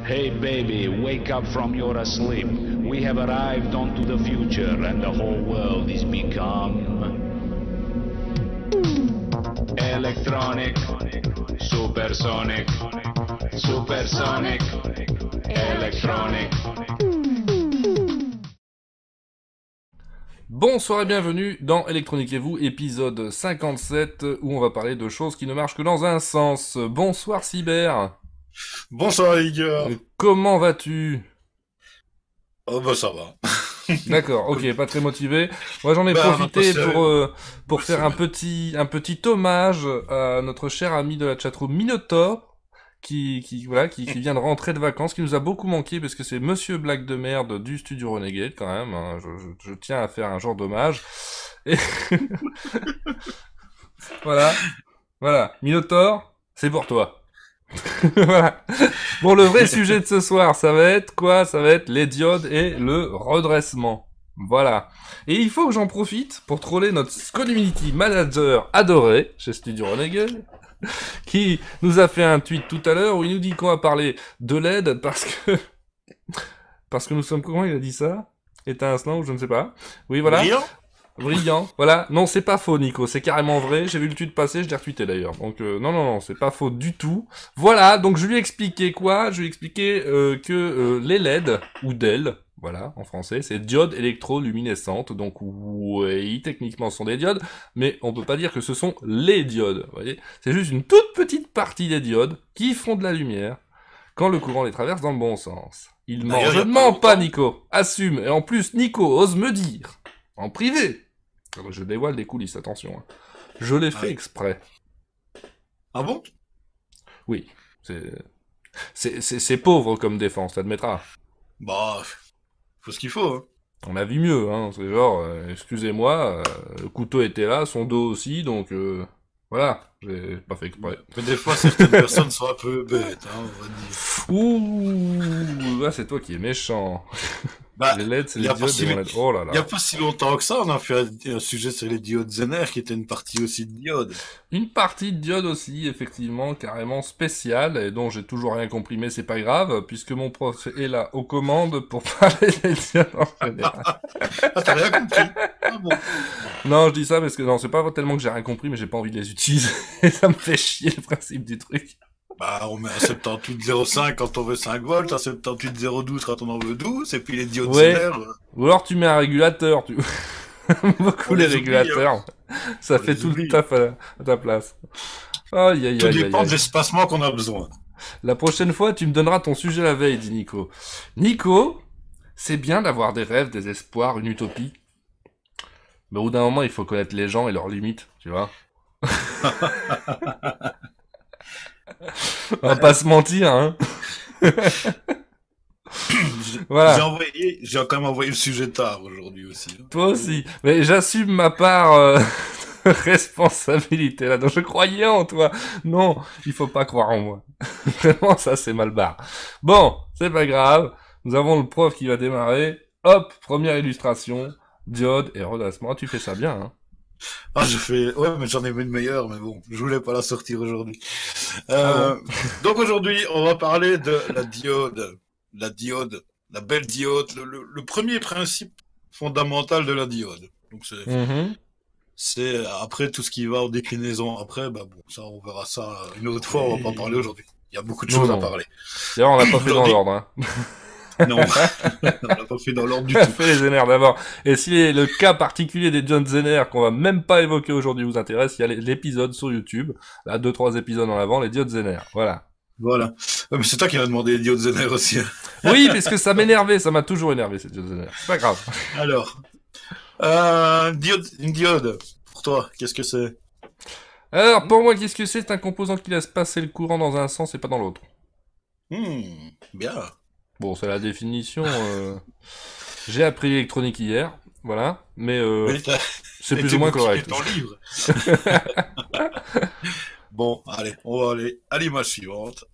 Hey baby, wake up from your sleep. We have arrived onto the future and the whole world is become electronic, supersonic, supersonic, electronic. Bonsoir et bienvenue dans Électronique et vous, épisode 57, où on va parler de choses qui ne marchent que dans un sens. Bonsoir Cyber. Bonsoir Igor. Comment vas-tu? Oh bah ça va. D'accord, ok, pas très motivé. Moi j'en ai profité pour faire un petit hommage à notre cher ami de la chatroom Minotaur, qui vient de rentrer de vacances, qui nous a beaucoup manqué parce que c'est Monsieur Black de merde du studio Renegade quand même. Hein, je tiens à faire un genre d'hommage. Et voilà, Minotaur, c'est pour toi. Voilà. Bon, le vrai sujet de ce soir, ça va être quoi? Ça va être les diodes et le redressement. Voilà. Et il faut que j'en profite pour troller notre community manager adoré chez Studio Renegade, qui nous a fait un tweet tout à l'heure où il nous dit qu'on va parler de LED parce que nous sommes, comment il a dit ça? Étincelant ou je ne sais pas. Oui, voilà. Brillant, voilà. Non, c'est pas faux, Nico. C'est carrément vrai. J'ai vu le tweet passer, je l'ai retweeté d'ailleurs. Donc, non, c'est pas faux du tout. Voilà. Donc, je lui ai expliqué quoi? Je lui ai expliqué que les LED, ou DEL, voilà, en français, c'est diodes électroluminescentes. Donc, oui, techniquement, ce sont des diodes, mais on peut pas dire que ce sont les diodes. Vous voyez? C'est juste une toute petite partie des diodes qui font de la lumière quand le courant les traverse dans le bon sens. Il ment. Je ne mens pas, Nico. Assume. Et en plus, Nico ose me dire, en privé. Je dévoile des coulisses, attention. Hein. Je l'ai fait exprès. Ah bon? Oui. C'est pauvre comme défense, t'admettras. Bah, faut ce qu'il faut. Hein. On a vu mieux, hein. C'est genre, excusez-moi, le couteau était là, son dos aussi, donc voilà. J'ai pas fait exprès. Mais des fois, certaines personnes sont un peu bêtes, hein, on va dire. Ouh, là, c'est toi qui es méchant. Bah, les LED, c'est les diodes et LED. Oh là là. Il y a pas si longtemps que ça, on a fait un sujet sur les diodes Zener, qui était une partie aussi de diodes. Une partie de diode aussi, effectivement, carrément spéciale, et dont j'ai toujours rien compris, mais c'est pas grave, puisque mon prof est là aux commandes pour parler des diodes en général. Ah, t'as rien compris? Ah bon. Non, je dis ça parce que non, c'est pas tellement que j'ai rien compris, mais j'ai pas envie de les utiliser. Ça me fait chier le principe du truc. Bah, on met un 78,05 quand on veut 5 volts, un 78,012 quand on en veut 12, et puis les diodes Zener... Ou alors tu mets un régulateur, tu... Beaucoup les régulateurs. Oublie, hein. Ça fait tout le taf à ta place. Aïe, tout dépend de l'espacement qu'on a besoin. La prochaine fois, tu me donneras ton sujet la veille, dit Nico. Nico, c'est bien d'avoir des rêves, des espoirs, une utopie. Mais au bout d'un moment, il faut connaître les gens et leurs limites, tu vois. On va pas se mentir, hein. Voilà. J'ai quand même envoyé le sujet tard aujourd'hui aussi. Hein. Toi aussi. Mais j'assume ma part de responsabilité là. Donc je croyais en toi. Non, il faut pas croire en moi. Vraiment, ça c'est mal barre. Bon, c'est pas grave. Nous avons le prof qui va démarrer. Hop, première illustration. Diode et redressement. Tu fais ça bien, hein. Ah, ouais, mais j'en ai vu une meilleure, mais bon, je voulais pas la sortir aujourd'hui. Donc aujourd'hui, on va parler de la diode. La belle diode, le premier principe fondamental de la diode. Donc c'est après tout ce qui va en déclinaison après, bah bon, ça on verra ça une autre fois, on va pas en parler aujourd'hui. Il y a beaucoup de choses à parler. D'ailleurs, on l'a pas fait dans l'ordre, hein. Non, on l'a pas fait dans l'ordre du tout. On a fait les Zener d'abord. Et si le cas particulier des John Zener, qu'on va même pas évoquer aujourd'hui, vous intéresse, il y a l'épisode sur YouTube, là, 2-3 épisodes en avant, les diodes Zener. Voilà. Voilà. Mais c'est toi qui m'as demandé les diodes Zener aussi. Oui, parce que ça m'énervait, ça m'a toujours énervé, ces diodes Zener. C'est pas grave. Alors, une diode, pour toi, qu'est-ce que c'est? Alors, pour moi, qu'est-ce que c'est? C'est un composant qui laisse passer le courant dans un sens et pas dans l'autre. Bien. Bon, c'est la définition. J'ai appris l'électronique hier, voilà, mais c'est plus ou moins correct. Ton livre. Bon, allez, on va aller à l'image suivante.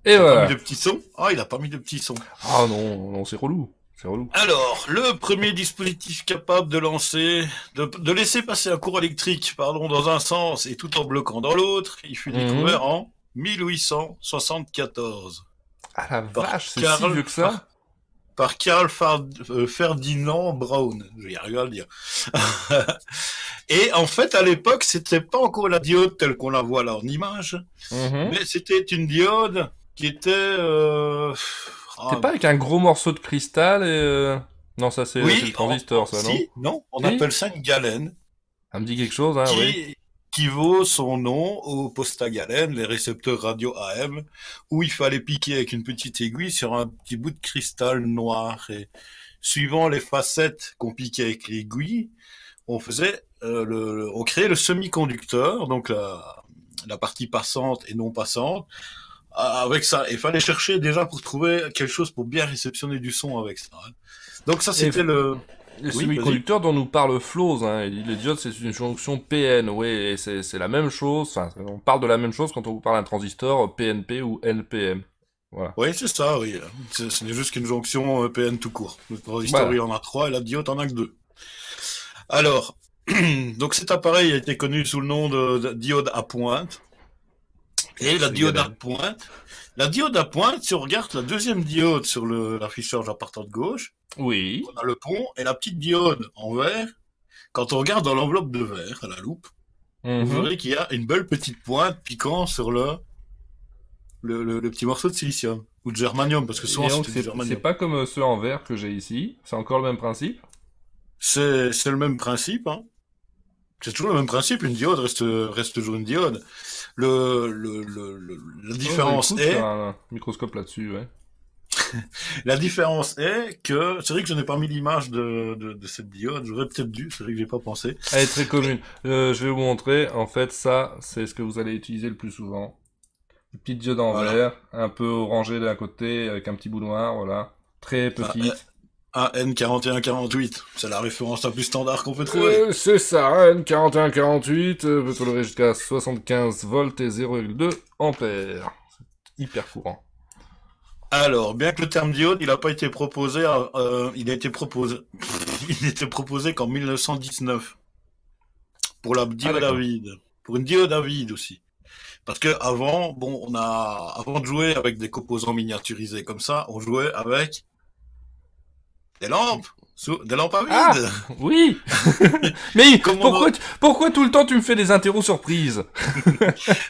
Et voilà. Pas mis de petits sons. Ah, il a pas mis de petits sons. Ah non, c'est relou. C'est relou. Alors, le premier dispositif capable de laisser passer un courant électrique, dans un sens et tout en bloquant dans l'autre, il fut découvert en 1874. Ah la Par vache, c'est si Karl, vieux que ça? par Ferdinand Braun. Je vais y arriver à le dire. Et en fait, à l'époque, c'était pas encore la diode telle qu'on la voit là en image, Mhm. mais c'était une diode qui était... T'es pas avec un gros morceau de cristal et... Non, ça c'est le oui, transistor, ça, non? si, non, on Si? appelle ça une galène, Ça me dit quelque chose, hein, oui. qui vaut son nom au poste à galène, les récepteurs radio AM, où il fallait piquer avec une petite aiguille sur un petit bout de cristal noir. Et suivant les facettes qu'on piquait avec l'aiguille, on faisait on créait le semi-conducteur, donc la partie passante et non passante, avec ça. Il fallait chercher déjà pour trouver quelque chose pour bien réceptionner du son avec ça, hein. Donc ça, Et c'était le... le Oui, vas-y. semi-conducteur dont nous parle Floz, hein, il dit les diodes c'est une jonction PN, oui, et c'est la même chose, enfin, on parle de la même chose quand on vous parle d'un transistor PNP ou NPM. Voilà. Oui, c'est ça, oui. Ce n'est juste qu'une jonction PN tout court. Le transistor, Voilà. il en a 3 et la diode en a que 2. Alors, donc cet appareil a été connu sous le nom de diode à pointe. Et la diode à pointe, si on regarde la deuxième diode sur l'affichage à partir de gauche, Oui. on a le pont et la petite diode en vert. Quand on regarde dans l'enveloppe de verre à la loupe, vous Mhm. verrez qu'il y a une belle petite pointe piquant sur le petit morceau de silicium. Ou de germanium, parce que Et souvent donc c'était du c'est germanium. pas comme ceux en verre que j'ai ici, c'est encore le même principe. C'est le même principe, hein. C'est toujours le même principe, une diode reste toujours une diode. La Oh, bah différence écoute, j'ai est, un microscope là-dessus, ouais. la différence est que, c'est vrai que je n'ai pas mis l'image de cette diode, j'aurais peut-être dû, c'est vrai que j'ai pas pensé. Elle est très commune. Je vais vous montrer, en fait ça, c'est ce que vous allez utiliser le plus souvent. Une petite diode en Voilà. verre, un peu orangée d'un côté, avec un petit bout noir, voilà. Très petite. AN4148, c'est la référence la plus standard qu'on peut trouver. C'est ça, hein, N4148, peut tolérer jusqu'à 75 volts et 0,2 ampères. C'est hyper courant. Alors, bien que le terme diode, il n'a pas été proposé, il a été proposé, il n'était proposé qu'en 1919 pour la Ah diode à d'accord. vide, pour une diode à vide aussi. Parce que avant, bon, avant de jouer avec des composants miniaturisés comme ça, on jouait avec des lampes, des lampes à Ah vide. oui. Mais Comme on a... pourquoi tout le temps tu me fais des interros surprises?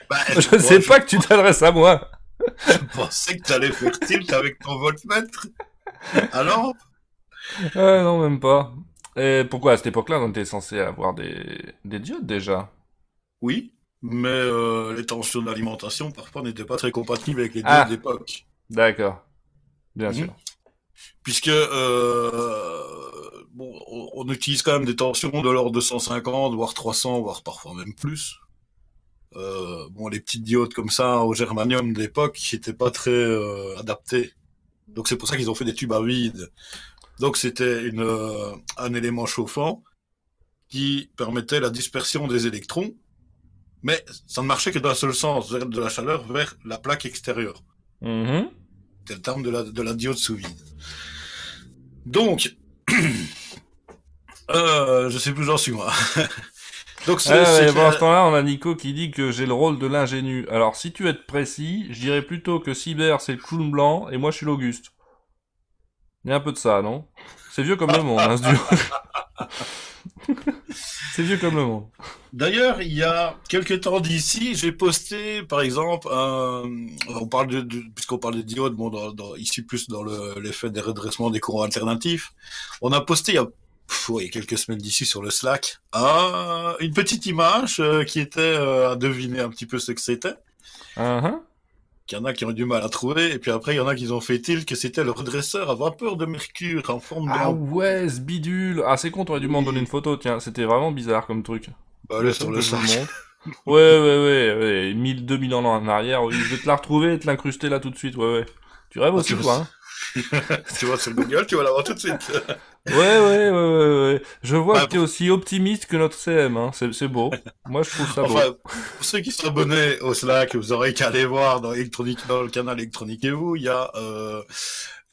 bah, Je sais pas que tu t'adresses à moi. je pensais que tu allais faire tilt avec ton voltmètre. Alors, Non, même pas. Et pourquoi à cette époque-là on était censé avoir des diodes déjà? oui, mais les tensions d'alimentation parfois n'étaient pas très compatibles avec les diodes Ah, d'époque. d'accord. Bien Mhm. sûr. Puisque bon, on utilise quand même des tensions de l'ordre de 150, voire 300, voire parfois même plus. Bon, les petites diodes comme ça au germanium d'époque qui n'étaient pas très adaptées. Donc c'est pour ça qu'ils ont fait des tubes à vide. Donc c'était un élément chauffant qui permettait la dispersion des électrons, mais ça ne marchait que dans un seul sens, de la chaleur vers la plaque extérieure. Mhm. C'est le terme de la diode sous vide. Donc, je sais plus où j'en suis moi. Donc Ah ouais, c'est pendant ce temps-là, on a Nico qui dit que j'ai le rôle de l'ingénu. Alors, si tu veux être précis, je dirais plutôt que Cyber, c'est le clown blanc, et moi, je suis l'Auguste. Il y a un peu de ça, non? C'est vieux comme le monde, hein, ce duo. C'est vieux comme le monde. D'ailleurs, il y a quelques temps d'ici, j'ai posté, par exemple, on parle puisqu'on parle de diodes, bon, ici plus dans l'effet des redressements des courants alternatifs, on a posté il y a oui, quelques semaines d'ici sur le Slack, une petite image qui était à deviner un petit peu ce que c'était. Uh-huh. Il y en a qui ont du mal à trouver, et puis après, il y en a qui ont fait il que c'était le redresseur à vapeur de mercure en forme de Ah lampe. ouais, ce bidule. Ah, c'est con, t'aurais dû m'en donner une photo, tiens. C'était vraiment bizarre comme truc. Bah, Tu elle est veux sur que le je vous le Slack. montre? Ouais. 2000 ans en arrière. Oui, je vais te la retrouver et te l'incruster là tout de suite, ouais. Tu rêves Ah, tu aussi, toi, hein? tu vois sur Google, tu vas l'avoir tout de suite. Ouais. Je vois Bah, que t'es aussi optimiste que notre CM, hein. C'est beau. Moi, je trouve ça beau. enfin, pour ceux qui sont abonnés au Slack, vous aurez qu'à aller voir dans le canal électronique et vous, il y a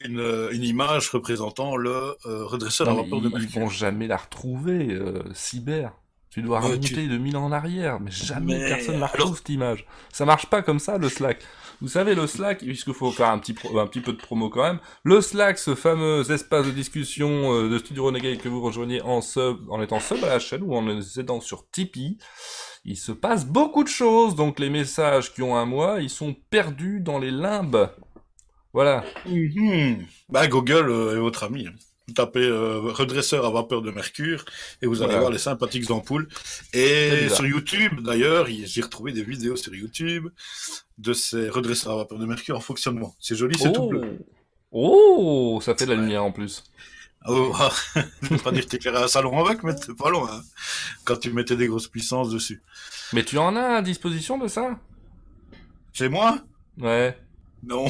une image représentant le redresseur Non, à mais vapeur de ils vont mercure. jamais la retrouver, Cyber. Tu dois Ouais, remonter de 1000 ans en arrière, mais jamais Mais personne ne la alors- retrouve cette image. Ça marche pas comme ça, le Slack. Vous savez, le Slack, puisqu'il faut faire un petit peu de promo quand même, le Slack, ce fameux espace de discussion de Studio Renegade que vous rejoignez en étant sub à la chaîne ou en les aidant sur Tipeee, il se passe beaucoup de choses, donc les messages qui ont un mois, ils sont perdus dans les limbes. Voilà. Bah, Google est votre ami. Vous tapez redresseur à vapeur de mercure et vous allez Voilà. voir les sympathiques ampoules. Très Et bizarre. sur YouTube, d'ailleurs, j'ai retrouvé des vidéos sur YouTube de ces redresseurs à vapeur de mercure en fonctionnement. C'est joli, c'est tout bleu. Oh, ça fait de la lumière en plus. Oh, je veux pas dire que t'éclairais un salon avec, mais c'est pas loin, hein, quand tu mettais des grosses puissances dessus. Mais tu en as à disposition de ça? Chez moi? Ouais. Non.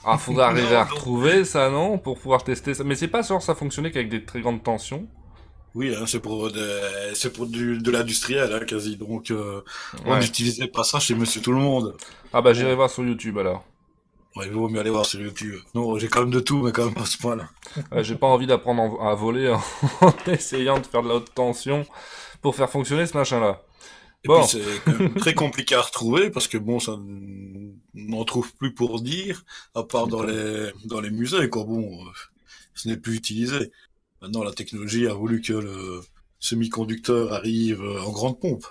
Ah, faudra arriver à Non. retrouver ça, non? Pour pouvoir tester ça. Mais c'est pas sûr que ça fonctionnait qu'avec des très grandes tensions. Oui, hein, c'est pour de l'industriel, hein, quasi. Donc, on Ouais. n'utilisait pas ça chez Monsieur Tout le Monde. Ah bah j'irai voir sur YouTube alors. Ouais, il vaut mieux aller voir sur YouTube. Non, j'ai quand même de tout, mais quand même pas à ce point-là. J'ai pas envie d'apprendre à voler en essayant de faire de la haute tension pour faire fonctionner ce machin-là. Et Bon. puis c'est quand même très compliqué à retrouver parce que bon, ça n'en trouve plus pour dire, à part dans les musées, quoi. Bon, ce n'est plus utilisé. Maintenant, la technologie a voulu que le semi-conducteur arrive en grande pompe.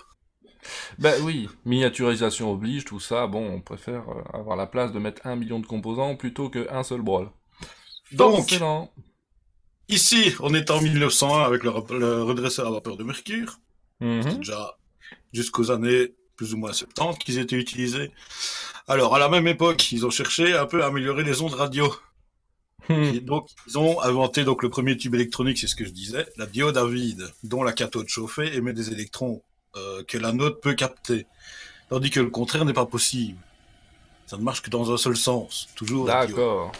Bah oui, miniaturisation oblige, tout ça, bon, on préfère avoir la place de mettre 1 million de composants plutôt qu'un seul brol. Donc, Forcément. ici, on est en 1901 avec le redresseur à vapeur de mercure. Mhm. C'était déjà jusqu'aux années plus ou moins 70 qu'ils étaient utilisés. Alors, à la même époque, ils ont cherché un peu à améliorer les ondes radio. Et donc, ils ont inventé donc le premier tube électronique, c'est ce que je disais, la diode à vide, dont la cathode chauffée émet des électrons que l'anode peut capter. Tandis que le contraire n'est pas possible. Ça ne marche que dans un seul sens, toujours la diode. D'accord.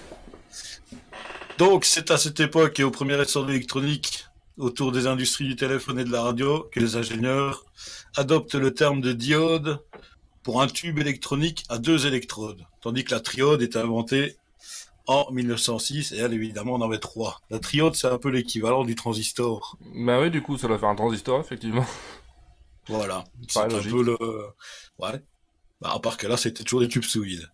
Donc, c'est à cette époque et au premier essor de l'électronique, autour des industries du téléphone et de la radio, que les ingénieurs adoptent le terme de diode pour un tube électronique à 2 électrodes, tandis que la triode est inventée en 1906, et elle, évidemment, en avait 3. La triode, c'est un peu l'équivalent du transistor. Bah oui, du coup, ça doit faire un transistor, effectivement. Voilà. C'est Pareil, un logique. peu le... Ouais. Bah, à part que là, c'était toujours des tubes sous vide.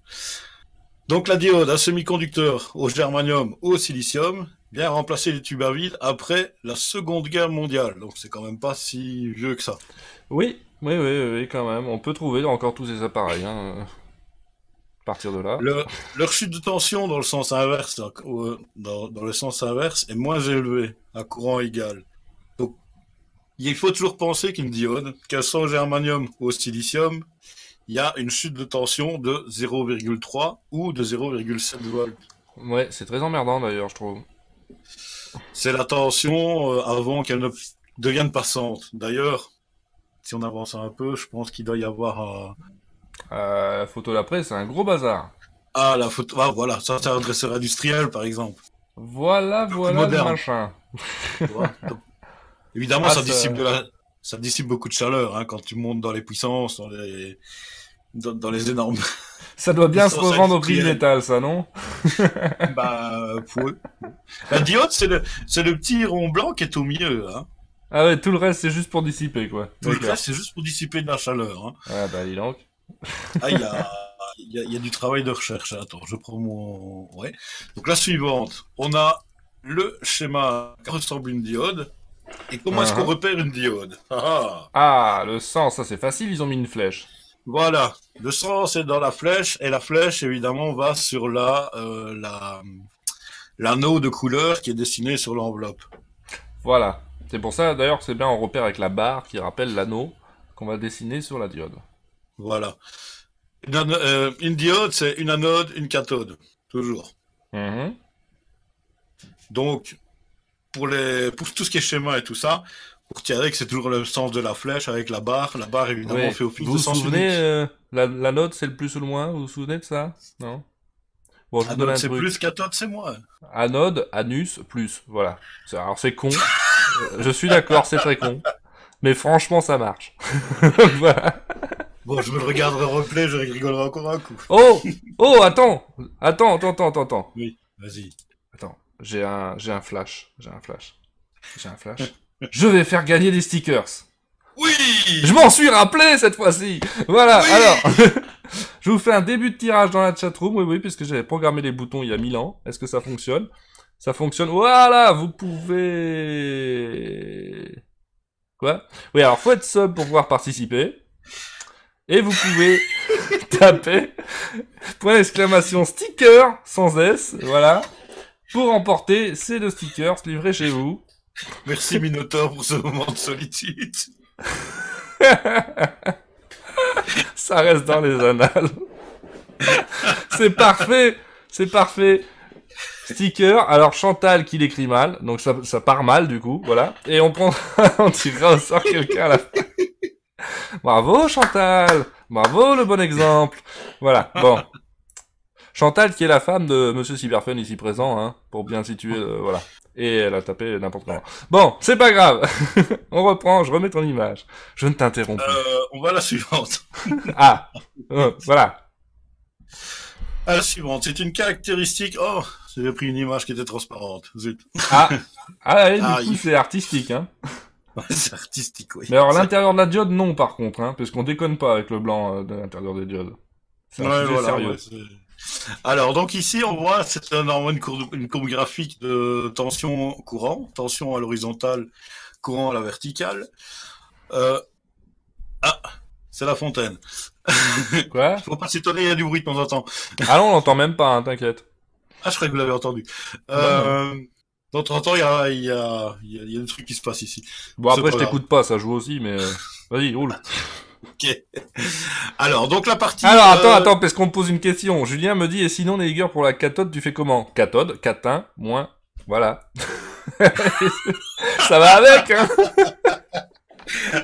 Donc, la diode, un semi-conducteur au germanium ou au silicium, vient remplacer les tubes à vide après la Seconde Guerre mondiale. Donc, c'est quand même pas si vieux que ça. Oui, oui, quand même. On peut trouver encore tous ces appareils, hein. À partir de là. Leur chute de tension dans le sens inverse, dans le sens inverse, est moins élevée, à courant égal. Donc, il faut toujours penser qu'une diode, qu'elle soit au germanium ou au silicium, il y a une chute de tension de 0,3 ou de 0,7 volts. Ouais, c'est très emmerdant d'ailleurs, je trouve. C'est la tension avant qu'elle ne devienne passante. D'ailleurs, si on avance un peu, je pense qu'il doit y avoir La photo d'après, c'est un gros bazar. Ah, la photo. Ah, voilà, ça c'est un dresseur industriel, par exemple. Voilà le moderne. machin. Tu vois. Donc, évidemment, Ah, ça ça- ça dissipe beaucoup de chaleur hein, quand tu montes dans les puissances, dans les énormes. Ça doit bien se Puissance revendre au prix du industrielle. métal, ça, non? Ouais. La diode, c'est le petit rond blanc qui est au milieu. Hein. Ah ouais, tout le reste, c'est juste pour dissiper, quoi. Tout le D'accord. reste, c'est juste pour dissiper de la chaleur. Hein. Ah bah, dis donc. Ah, il y a du travail de recherche. Attends, je prends mon... Ouais. Donc la suivante, on a le schéma qui ressemble à une diode. Et comment est-ce qu'on repère une diode? Ah, le sang, ça c'est facile, ils ont mis une flèche. Voilà. Le sens est dans la flèche. Et la flèche, évidemment, va sur l'anneau de couleur qui est dessiné sur l'enveloppe. Voilà. C'est pour ça, d'ailleurs, que c'est bien, on repère avec la barre qui rappelle l'anneau qu'on va dessiner sur la diode. Voilà. Une diode, c'est une anode, une cathode. Toujours. Mhm. Donc, pour tout ce qui est schéma et tout ça, pour tirer que c'est toujours le sens de la flèche avec la barre. La barre, évidemment, Ouais. fait office Vous de vous sens souvenez, unique. la note c'est le plus ou le moins? Vous vous souvenez de ça? Non? Bon, je vous donne Anode, un c'est truc. plus, cathode, c'est moins. Anode, anus, plus. Voilà. Alors c'est con. Je suis d'accord, c'est très con. Mais franchement, ça marche. Voilà. Bon, je me le regarderai en replay, je rigolerai encore un coup. Oh! Oh, attends! Attends. Oui, vas-y. Attends. J'ai un flash. Je vais faire gagner des stickers. Oui. Je m'en suis rappelé cette fois-ci. Voilà, Oui. alors, je vous fais un début de tirage dans la chatroom, oui, puisque j'avais programmé les boutons il y a 1000 ans. Est-ce que ça fonctionne? Ça fonctionne, voilà, vous pouvez... Quoi? Oui, alors faut être sub pour pouvoir participer. Et vous pouvez taper point d'exclamation sticker sans S, voilà, pour emporter ces 2 stickers livrés chez vous. Merci Minotaur pour ce moment de solitude. Ça reste dans les annales. C'est parfait, c'est parfait. Sticker, alors Chantal qui l'écrit mal, donc ça part mal du coup, voilà. Et on tirera au sort quelqu'un à la fin. Bravo Chantal, bravo le bon exemple. Voilà, bon. Chantal qui est la femme de Monsieur Cyberfun ici présent, hein, pour bien situer, voilà. Et elle a tapé n'importe comment. Bon, c'est pas grave. On reprend, je remets ton image. Je ne t'interromps plus. On va à la suivante. Ah, voilà. À la suivante, c'est une caractéristique... Oh, j'ai pris une image qui était transparente, zut. Ah, allez, Ah, du coup, c'est artistique, hein. C'est artistique, oui. Mais alors, l'intérieur de la diode, non, par contre, hein, parce qu'on déconne pas avec le blanc de l'intérieur des diodes. C'est un sujet sérieux. Ouais, alors, donc ici, on voit, c'est normalement une courbe graphique de tension courant, tension à l'horizontale, courant à la verticale. Ah, c'est la fontaine. Quoi? Faut pas s'étonner, il y a du bruit de temps en temps. Ah non, on l'entend même pas, hein, t'inquiète. Ah, je croyais que vous l'avez entendu. De temps en temps, il y a des trucs qui se passent ici. Bon, C'est après, pas je t'écoute pas, ça joue aussi, mais... Vas-y, roule. Ok. Alors, donc la partie... Alors, attends, parce qu'on me pose une question. Julien me dit, et sinon, les Neigers, pour la cathode, tu fais comment? Cathode, catin, moins... Voilà. Ça va avec, hein.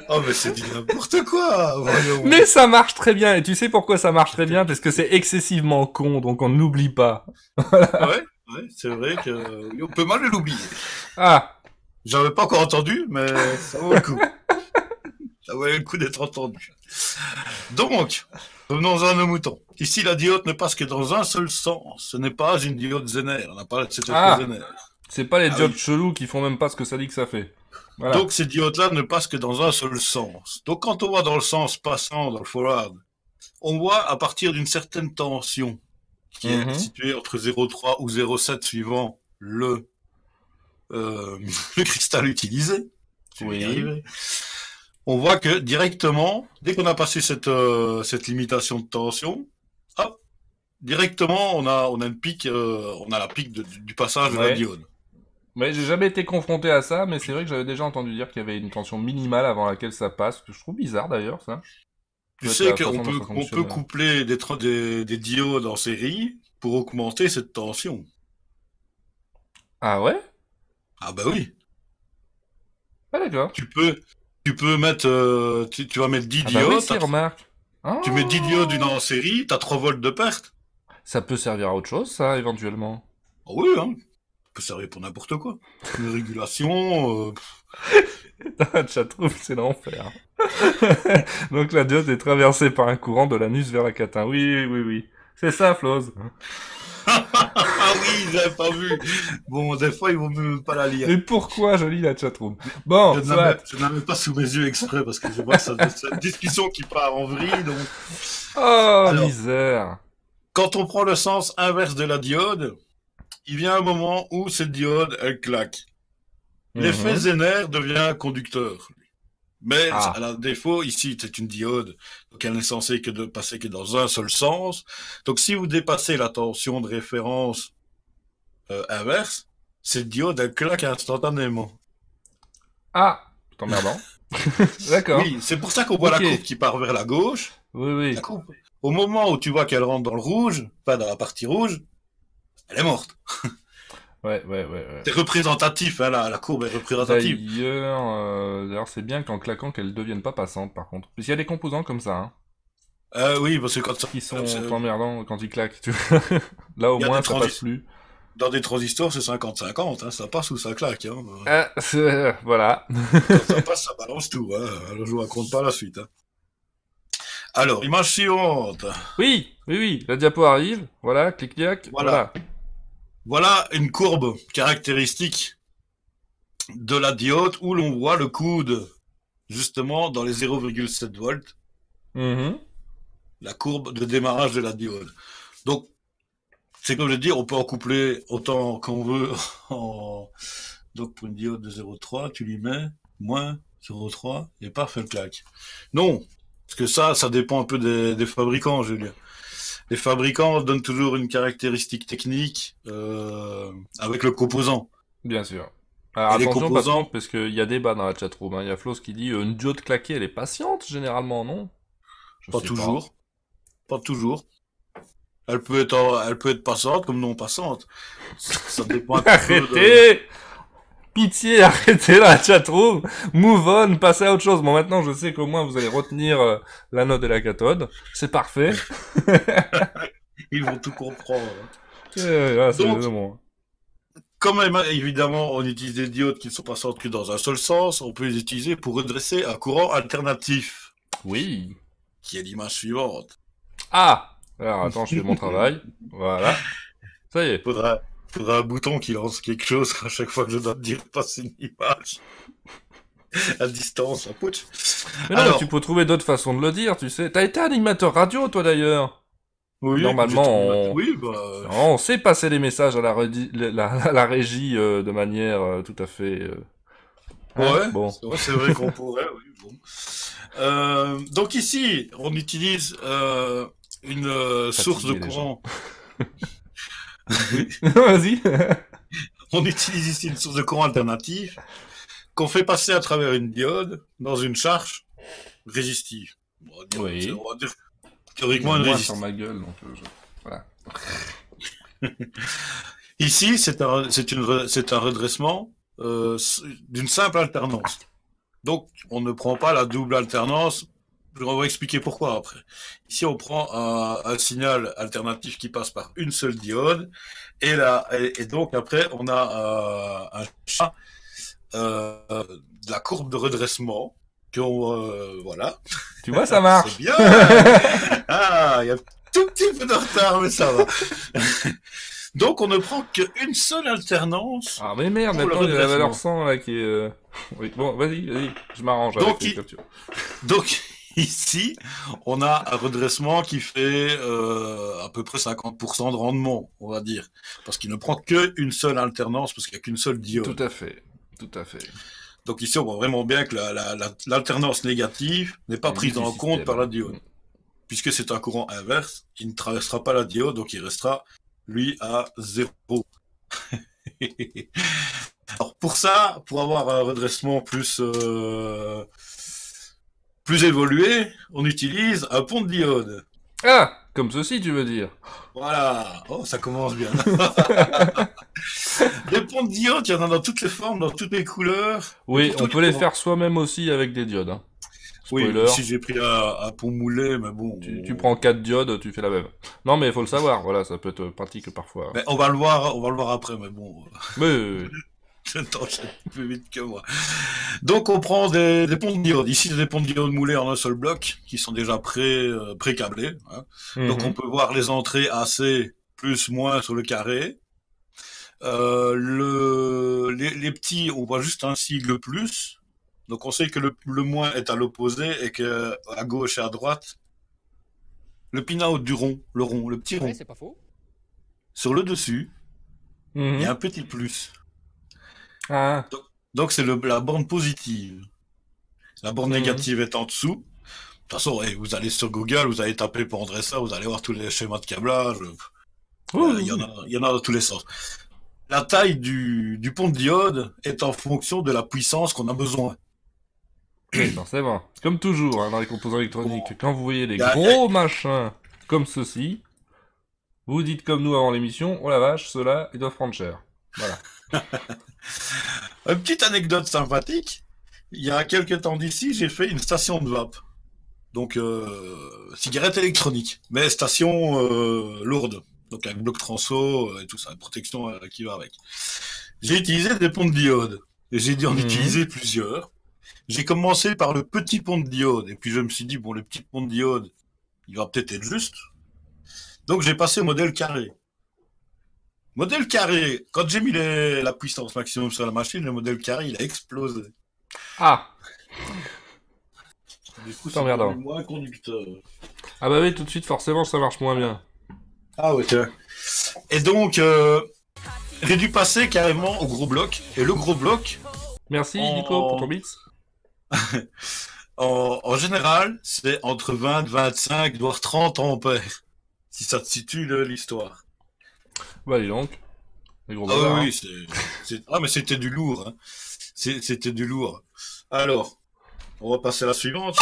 Oh, mais c'est dit n'importe quoi, voyons. Mais ça marche très bien, et tu sais pourquoi ça marche très bien? Parce que c'est excessivement con, donc on ne l'oublie pas. Ouais, c'est vrai que on peut mal l'oublier. Ah, J'avais pas encore entendu, mais ça vaut le coup. Ça vaut le coup d'être entendu. Donc, revenons à nos moutons. Ici, la diode ne passe que dans un seul sens. Ce n'est pas une diode Zener. On n'a pas cette Zener. c'est pas les Ah diodes oui. chelous qui font même pas ce que ça dit que ça fait. Voilà. Donc, ces diodes-là ne passent que dans un seul sens. Donc, quand on voit dans le sens passant, dans le forward, on voit à partir d'une certaine tension, qui est située entre 0,3 ou 0,7 suivant le cristal utilisé. Oui. On voit que directement, dès qu'on a passé cette limitation de tension, hop, directement on a une pique, on a la pique du passage de la diode. Mais j'ai jamais été confronté à ça, mais c'est vrai que j'avais déjà entendu dire qu'il y avait une tension minimale avant laquelle ça passe, que je trouve bizarre d'ailleurs ça. Tu sais qu'on peut coupler des diodes en série pour augmenter cette tension. Ah ouais? Ah bah oui. Ah d'accord. Tu peux mettre, tu vas mettre 10 diodes. Oui, remarque. Tu mets 10 diodes une en série, t'as 3 volts de perte. Ça peut servir à autre chose, ça, éventuellement. Ah oui, hein. Ça peut servir pour n'importe quoi. Une régulation. Ça trouve, c'est l'enfer. Donc la diode est traversée par un courant de l'anus vers la catin. Oui. C'est ça, Floz. Ah oui, j'avais pas vu. Bon, des fois, ils vont même pas la lire. Mais pourquoi je lis la chatroom? Bon, je n'en mets pas sous mes yeux exprès parce que je vois que c'est une discussion qui part en vrille, donc. Oh, alors, misère. Quand on prend le sens inverse de la diode, il vient un moment où cette diode, elle claque. L'effet Zener devient conducteur. Mais à la défaut, ici, c'est une diode, donc elle n'est censée passer que dans un seul sens. Donc si vous dépassez la tension de référence inverse, cette diode, elle claque instantanément. Ah, c'est emmerdant. D'accord. Oui, c'est pour ça qu'on voit la courbe qui part vers la gauche. Oui. La courbe, au moment où tu vois qu'elle rentre dans le rouge, pas dans la partie rouge, elle est morte. Ouais. C'est représentatif, hein, la courbe est représentative. D'ailleurs, c'est bien qu'en claquant qu'elle devienne pas passante, par contre. Parce qu'il y a des composants comme ça, hein. Oui, parce que quand ça... Qui sont emmerdants quand ils claquent, tu vois. Là, au moins, ça passe plus. Dans des transistors, c'est 50-50, hein, ça passe ou ça claque, hein. Voilà. Quand ça passe, ça balance tout, hein. Alors, je vous raconte pas la suite, hein. Alors, image suivante. Oui, la diapo arrive. Voilà, clic-clac. Voilà une courbe caractéristique de la diode où l'on voit le coude justement dans les 0,7 volts, Mhm. la courbe de démarrage de la diode. Donc, c'est comme je dis, on peut en coupler autant qu'on veut. En... Donc, pour une diode de 0,3, tu lui mets moins 0,3 et paf, elle claque. Non, parce que ça dépend un peu des fabricants, Julien. Les fabricants donnent toujours une caractéristique technique avec le composant. Bien sûr. Alors Et les attention, par composants, contre, parce qu'il y a débat dans la chatroom. Hein. Il y a Flos qui dit une diode claquée, elle est patiente généralement, non? Je pas sais pas. toujours. Pas toujours. Elle peut être passante comme non passante. Ça dépend un petit peu de... Arrêtez! Pitié, arrêtez la chatroom. Move on, passez à autre chose. Bon, maintenant, je sais qu'au moins vous allez retenir l'anode et la cathode. C'est parfait. Ils vont tout comprendre. Là, c'est Donc, bon. comme évidemment on utilise des diodes qui ne sont pas centrées dans un seul sens, on peut les utiliser pour redresser un courant alternatif, Oui. qui est l'image suivante. Ah! Alors, attends, je fais mon travail. Voilà. Ça y est. Faudra un bouton qui lance quelque chose à chaque fois que je dois te dire passer une image. À distance, à putsch. Mais non, Alors, tu peux trouver d'autres façons de le dire, tu sais. T'as été animateur radio, toi, d'ailleurs. oui, Normalement, oui, on sait passer les messages à la régie de manière tout à fait... hein, ouais, bon. c'est vrai qu'on pourrait, oui, bon. Donc ici, on utilise une source de Fatigué, les courant. Vas-y. On utilise ici une source de courant alternative qu'on fait passer à travers une diode dans une charge résistive. Oui. On va dire théoriquement une Moi résistive. sur ma gueule, donc voilà. Ici, c'est un redressement d'une simple alternance. Donc, on ne prend pas la double alternance. Je vais expliquer pourquoi après. Ici, on prend un signal alternatif qui passe par une seule diode, et donc après, on a un chat de la courbe de redressement. Voilà. Tu vois, ça marche. C'est bien. Ah, il y a un tout petit peu de retard, mais ça va. Donc, on ne prend qu'une seule alternance. Ah mais merde, Pour le maintenant il y a la valeur redressement. 100 là qui est... Oui, bon, vas-y, je m'arrange Donc, avec les captures. Donc, ici, on a un redressement qui fait à peu près 50% de rendement, on va dire. Parce qu'il ne prend qu'une seule alternance, parce qu'il n'y a qu'une seule diode. Tout à fait, tout à fait. Donc ici, on voit vraiment bien que l'alternance négative n'est pas Et prise du en compte système. par la diode. Puisque c'est un courant inverse, il ne traversera pas la diode, donc il restera, lui, à 0. Alors pour ça, pour avoir un redressement plus évolué, on utilise un pont de diode. Ah, comme ceci tu veux dire. Voilà, oh, ça commence bien. Des ponts de diode, il y en a dans toutes les formes, dans toutes les couleurs. Oui, pour tous on peut les courants. faire soi-même aussi avec des diodes. Hein. Oui, Spoiler, ici j'ai pris un pont moulé, mais bon. tu prends 4 diodes, tu fais la même. Non mais il faut le savoir, voilà, ça peut être pratique parfois. Mais on va le voir après, mais bon. Mais... Je t'enchaîne plus vite que moi. Donc on prend des ponts de diode. Ici, c'est des ponts de diode moulés en un seul bloc, qui sont déjà pré-câblés. Hein. Donc on peut voir les entrées AC plus moins sur le carré. Les petits, on voit juste un sigle plus. Donc on sait que le moins est à l'opposé et que à gauche et à droite, le pin-out du rond, le petit rond. Ouais, c'est pas faux. Sur le dessus, il y a Mhm. un petit plus. Ah, Donc c'est la borne positive. La borne négative est en dessous. De toute façon, vous allez sur Google, vous allez taper pour Andressa, vous allez voir tous les schémas de câblage. Il y en a dans tous les sens. La taille du pont de diode est en fonction de la puissance qu'on a besoin. oui, forcément. Comme toujours, hein, dans les composants électroniques, Bon. quand vous voyez des Y a- gros machins comme ceci, vous dites comme nous avant l'émission, oh la vache, ceux-là, ils doivent prendre cher. Voilà. Une petite anecdote sympathique. Il y a quelques temps d'ici, j'ai fait une station de vape. Donc, cigarette électronique, mais station lourde. Donc, avec bloc transo et tout ça, protection qui va avec. J'ai utilisé des ponts de diode. Et j'ai dû en utiliser plusieurs. J'ai commencé par le petit pont de diode. Et puis, je me suis dit, bon, le petit pont de diode, il va peut-être être juste. Donc, j'ai passé au modèle carré. Modèle carré, quand j'ai mis la puissance maximum sur la machine, le modèle carré, il a explosé. Ah, Du coup, C'est c'est emmerdant. devenu moins conducteur. Ah bah oui, tout de suite, forcément, ça marche moins bien. Ah ouais, tiens. Et donc, j'ai dû passer carrément au gros bloc. Et le gros bloc, Merci, Nico, pour ton en, mix. en général, c'est entre 20, 25, voire 30 ampères. Si ça te situe l'histoire. Bah dis donc, les gros Ah bazars, oui, hein. oui, ah mais c'était du lourd. Hein. C'était du lourd. Alors, on va passer à la suivante.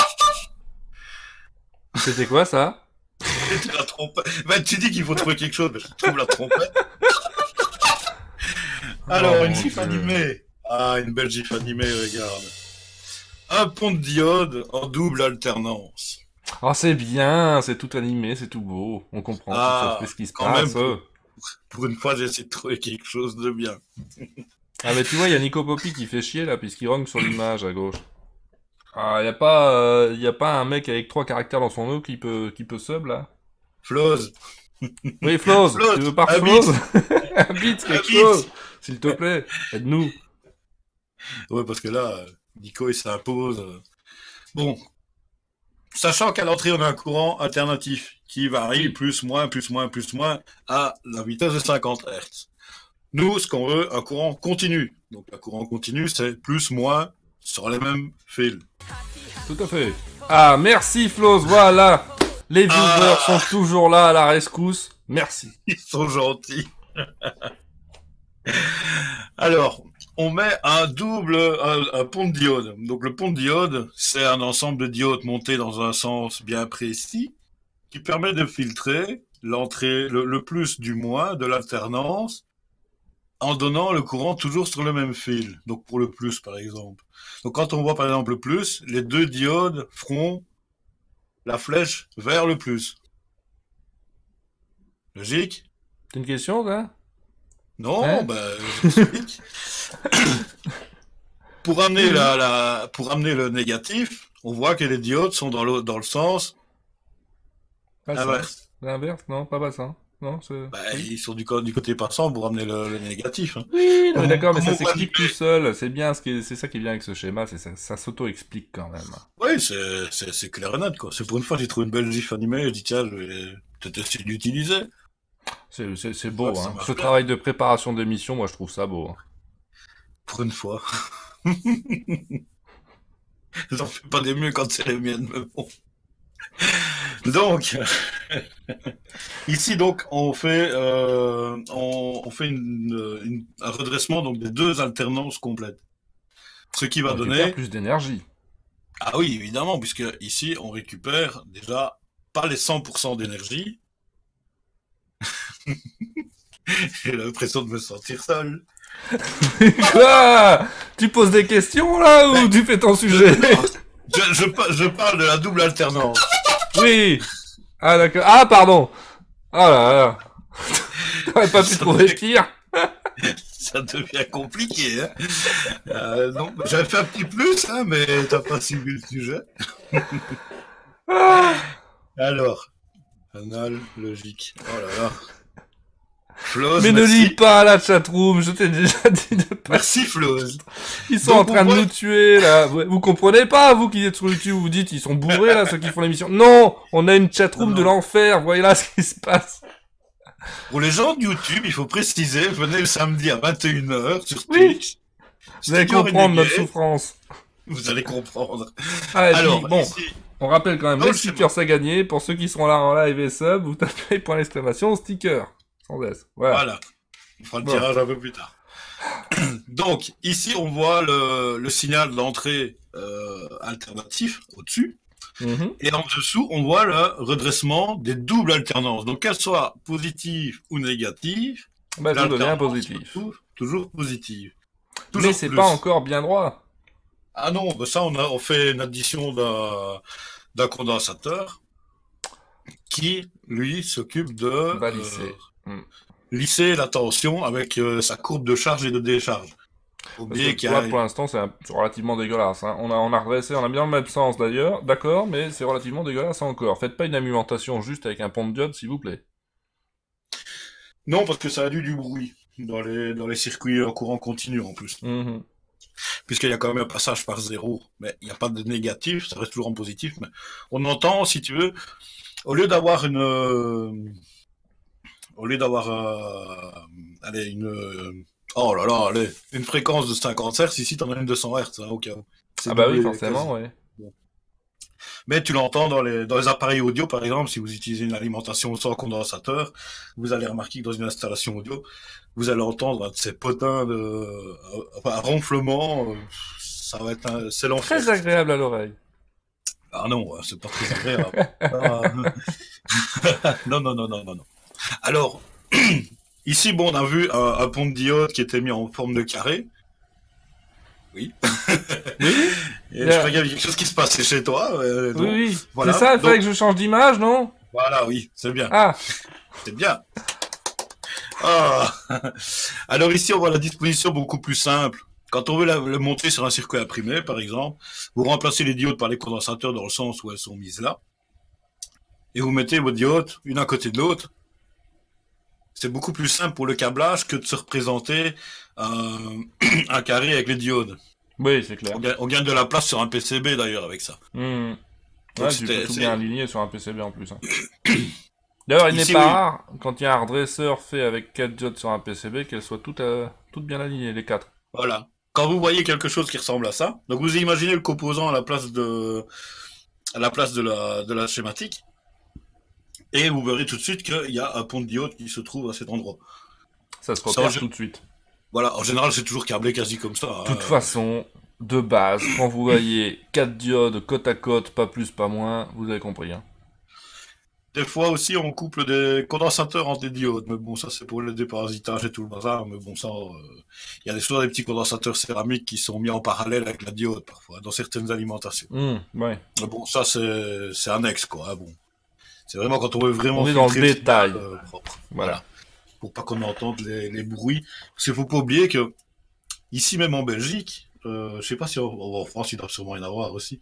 C'était quoi, ça? C'était la trompette. Ben, tu dis qu'il faut trouver quelque chose, mais je trouve la trompette. Alors, Oh une mon gif Dieu. animée. Ah, une belle gif animée, regarde. Un pont de diode en double alternance. Oh, c'est bien, c'est tout animé, c'est tout beau. On comprend tout à fait Ah, ce qui se quand passe. même, pour une fois, j'ai essayé de trouver quelque chose de bien. Ah mais tu vois, il y a Nico Poppy qui fait chier là, puisqu'il rogne sur l'image à gauche. Ah, y a pas un mec avec 3 caractères dans son nom qui peut sub là? Floz, Oui, Floz, tu Floz, veux pas un Floz? bit, Un bit, un quelque bit. chose, s'il te plaît, aide-nous. Ouais, parce que là, Nico, il s'impose. Bon, sachant qu'à l'entrée, on a un courant alternatif qui varie Oui. plus, moins, plus, moins, plus, moins à la vitesse de 50 Hz. Nous, ce qu'on veut, un courant continu. Donc, un courant continu, c'est plus, moins sur les mêmes fils. Tout à fait. Ah, merci Floz, voilà. Les viewers Ah, sont toujours là à la rescousse. Merci. ils sont gentils. Alors, on met un pont de diode. Donc, le pont de diode, c'est un ensemble de diodes montés dans un sens bien précis qui permet de filtrer l'entrée, le plus du moins de l'alternance en donnant le courant toujours sur le même fil. Donc, pour le plus, par exemple. Donc, quand on voit, par exemple, le plus, les deux diodes feront la flèche vers le plus. Logique? T'as une question, là? Non, Hein? ben, j'explique. Pour amener Oui. pour amener le négatif, on voit que les diodes sont dans le sens Passant. inverse. L'inverse? Non, pas passant. Non, c'est... Ben, Oui. ils sont du côté passant pour amener le négatif. Hein. Oui, non, mais d'accord, mais Comme ça on voit s'explique tout seul. C'est bien, c'est ça qui est bien avec ce schéma, c'est ça s'auto-explique quand même. oui, c'est clair et net, quoi. C'est pour une fois, j'ai trouvé une belle gif animée, je dis, tiens, je vais peut-être essayer de l'utiliser. C'est Ouais, beau, ça hein. marche Ce bien. travail de préparation d'émission, moi, je trouve ça beau. Hein. Pour une fois. J'en fais pas des mieux quand c'est les miennes, mais bon. Donc, ici, donc, on fait un redressement, donc, des deux alternances complètes. Ce qui On va récupère donner, plus d'énergie. ah oui, évidemment, puisque ici, on récupère déjà pas les 100% d'énergie. J'ai l'impression de me sentir seul. Quoi? Tu poses des questions, là, ou tu fais ton sujet? Non, je parle de la double alternance. Oui. Ah, d'accord. Ah, pardon. Oh là là. T'aurais pas pu Ça trouver devient, pire. ça devient compliqué, hein. Non, j'avais fait un petit plus, hein, mais t'as pas suivi le sujet. Ah. Alors, analogique. Oh là là. Floz, Mais ne lis merci. pas la chatroom, je t'ai déjà dit de pas. Merci, Floz. Ils sont en Donc, on train de voit, nous tuer, là. Vous comprenez pas, vous qui êtes sur YouTube, vous dites, ils sont bourrés, là, ceux qui font l'émission. Non! On a une non, chatroom de non. l'enfer, voyez là ce qui se passe. Pour les gens de YouTube, il faut préciser, venez le samedi à 21h sur Oui. Twitch. Vous allez Studio comprendre notre Renegade. souffrance. Vous allez comprendre. Ah, et puis, Alors, bon. ici, On rappelle quand même dans les le schéma. stickers à gagner. Pour ceux qui sont là en live et sub, vous tapez point d'exclamation sticker. Sans S. Voilà. Voilà. On fera le Bon. tirage un peu plus tard. Donc, ici, on voit le signal d'entrée alternatif au-dessus. Mhm. Et en dessous, on voit le redressement des doubles alternances. Donc, qu'elles soient positives ou négatives, Bah, tout devient l'alternance positif. se trouve toujours positive. Mais Toujours c'est plus. pas encore bien droit. Ah non, bah ça, on fait une addition d'un condensateur qui, lui, s'occupe de Va lisser. lisser la tension avec sa courbe de charge et de décharge. Faut Parce oublier que qu'il y là, a... pour l'instant, c'est relativement dégueulasse. Hein. On a redressé, on a bien le même sens d'ailleurs, d'accord, mais c'est relativement dégueulasse encore. Faites pas une alimentation juste avec un pont de diode, s'il vous plaît. Non, parce que ça a du bruit dans les circuits en courant continu en plus. Mhm. puisqu'il y a quand même un passage par zéro, mais il n'y a pas de négatif, ça reste toujours en positif, mais on entend, si tu veux, au lieu d'avoir allez, oh là là, allez, une fréquence de 50 Hz, ici t'en as une de 100 Hz, hein, au cas où. C'est Ah bah oui, doublé forcément, quasi. ouais. Mais tu l'entends dans les appareils audio, par exemple, si vous utilisez une alimentation sans condensateur, vous allez remarquer que dans une installation audio, vous allez entendre un de ces potins un ronflement, ça va être c'est l'enfer. Très agréable à l'oreille. Ah non, c'est pas très agréable. Ah, non, non, non, non, non, non. Alors, ici, bon, on a vu un pont de diode qui était mis en forme de carré. Oui. Oui, Et je crois qu'il y avait quelque chose qui se passait chez toi. oui, Donc, oui. voilà. C'est ça, il fallait Donc, que je change d'image, non? voilà, oui, c'est bien. Ah, C'est bien. Ah. Alors ici, on voit la disposition beaucoup plus simple. Quand on veut le monter sur un circuit imprimé, par exemple, vous remplacez les diodes par les condensateurs dans le sens où elles sont mises là, et vous mettez vos diodes une à côté de l'autre. C'est beaucoup plus simple pour le câblage que de se représenter un carré avec les diodes. oui, c'est clair. On gagne de la place sur un PCB d'ailleurs avec ça. Hmm. Donc Ouais, tu peux tout c'est- bien aligner sur un PCB en plus. Hein. D'ailleurs, il n'est Ici, pas oui. rare, quand il y a un redresseur fait avec 4 diodes sur un PCB, qu'elles soient toutes bien alignées, les 4. Voilà. Quand vous voyez quelque chose qui ressemble à ça, donc vous imaginez le composant à la place de la schématique, et vous verrez tout de suite qu'il y a un pont de diode qui se trouve à cet endroit. Ça se Ça, repère je- tout de suite. Voilà, en général c'est toujours câblé quasi comme ça. De toute façon, de base, quand vous voyez 4 diodes côte à côte, pas plus, pas moins, vous avez compris. Hein. Des fois aussi on couple des condensateurs entre des diodes, mais bon ça c'est pour le déparasitage et tout le bazar, mais bon ça, il y a des petits condensateurs céramiques qui sont mis en parallèle avec la diode parfois, dans certaines alimentations. Ouais. Mais bon ça c'est annexe quoi, hein, bon. C'est vraiment quand on veut vraiment On est dans le filtrer détail. signal, propre. Voilà. Pour pas qu'on entende les bruits. Parce qu'il faut pas oublier que, ici même en Belgique, je sais pas si en France il doit sûrement y en avoir aussi,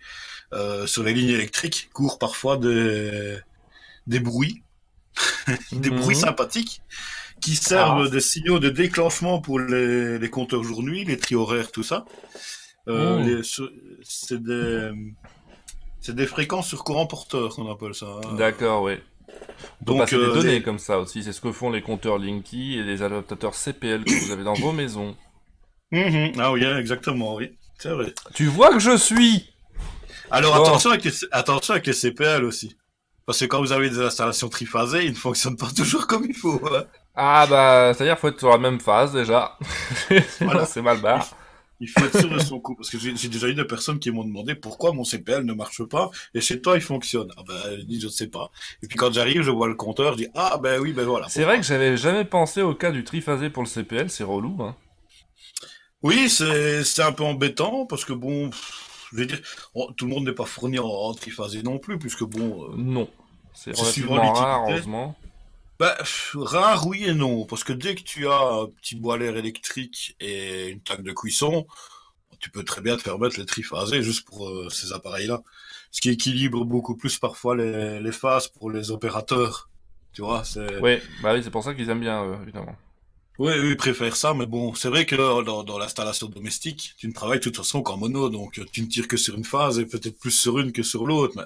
sur les lignes électriques courent parfois des bruits, des bruits Mhm. sympathiques, qui servent Ah. de signaux de déclenchement pour les compteurs jour-nuit, les tri horaires, tout ça. Mm. C'est des fréquences sur courant porteur qu'on appelle ça. Hein. D'accord, ouais. On peut Donc, passer des données comme ça aussi, c'est ce que font les compteurs Linky et les adaptateurs CPL que vous avez dans vos maisons. Mhm. Ah oui, exactement, oui. C'est vrai. Tu vois que je suis. Alors Bon. attention avec les CPL aussi. Parce que quand vous avez des installations triphasées, ils ne fonctionnent pas toujours comme il faut. Hein. Ah bah, c'est-à-dire faut être sur la même phase déjà. Sinon Voilà. c'est mal barre. Il faut être sûr de son coup. Parce que j'ai déjà eu des personnes qui m'ont demandé pourquoi mon CPL ne marche pas et chez toi il fonctionne. Ah ben, je dis je ne sais pas. Et puis quand j'arrive, je vois le compteur, je dis ah ben oui, ben voilà. C'est vrai que j'avais jamais pensé au cas du triphasé pour le CPL, c'est relou, hein. Oui, c'est un peu embêtant parce que bon, je vais dire, tout le monde n'est pas fourni en triphasé non plus, puisque bon, Non. C'est c'est suivant relativement rare, l'utilité. heureusement. Bah, rare, oui et non, parce que dès que tu as un petit boiler électrique et une plaque de cuisson, tu peux très bien te permettre les triphasés juste pour ces appareils-là. Ce qui équilibre beaucoup plus parfois les phases pour les opérateurs. Tu vois, c'est... Ouais, bah oui, c'est pour ça qu'ils aiment bien, évidemment. Oui, eux, ils préfèrent ça, mais bon, c'est vrai que dans l'installation domestique, tu ne travailles de toute façon qu'en mono, donc tu ne tires que sur une phase et peut-être plus sur une que sur l'autre, mais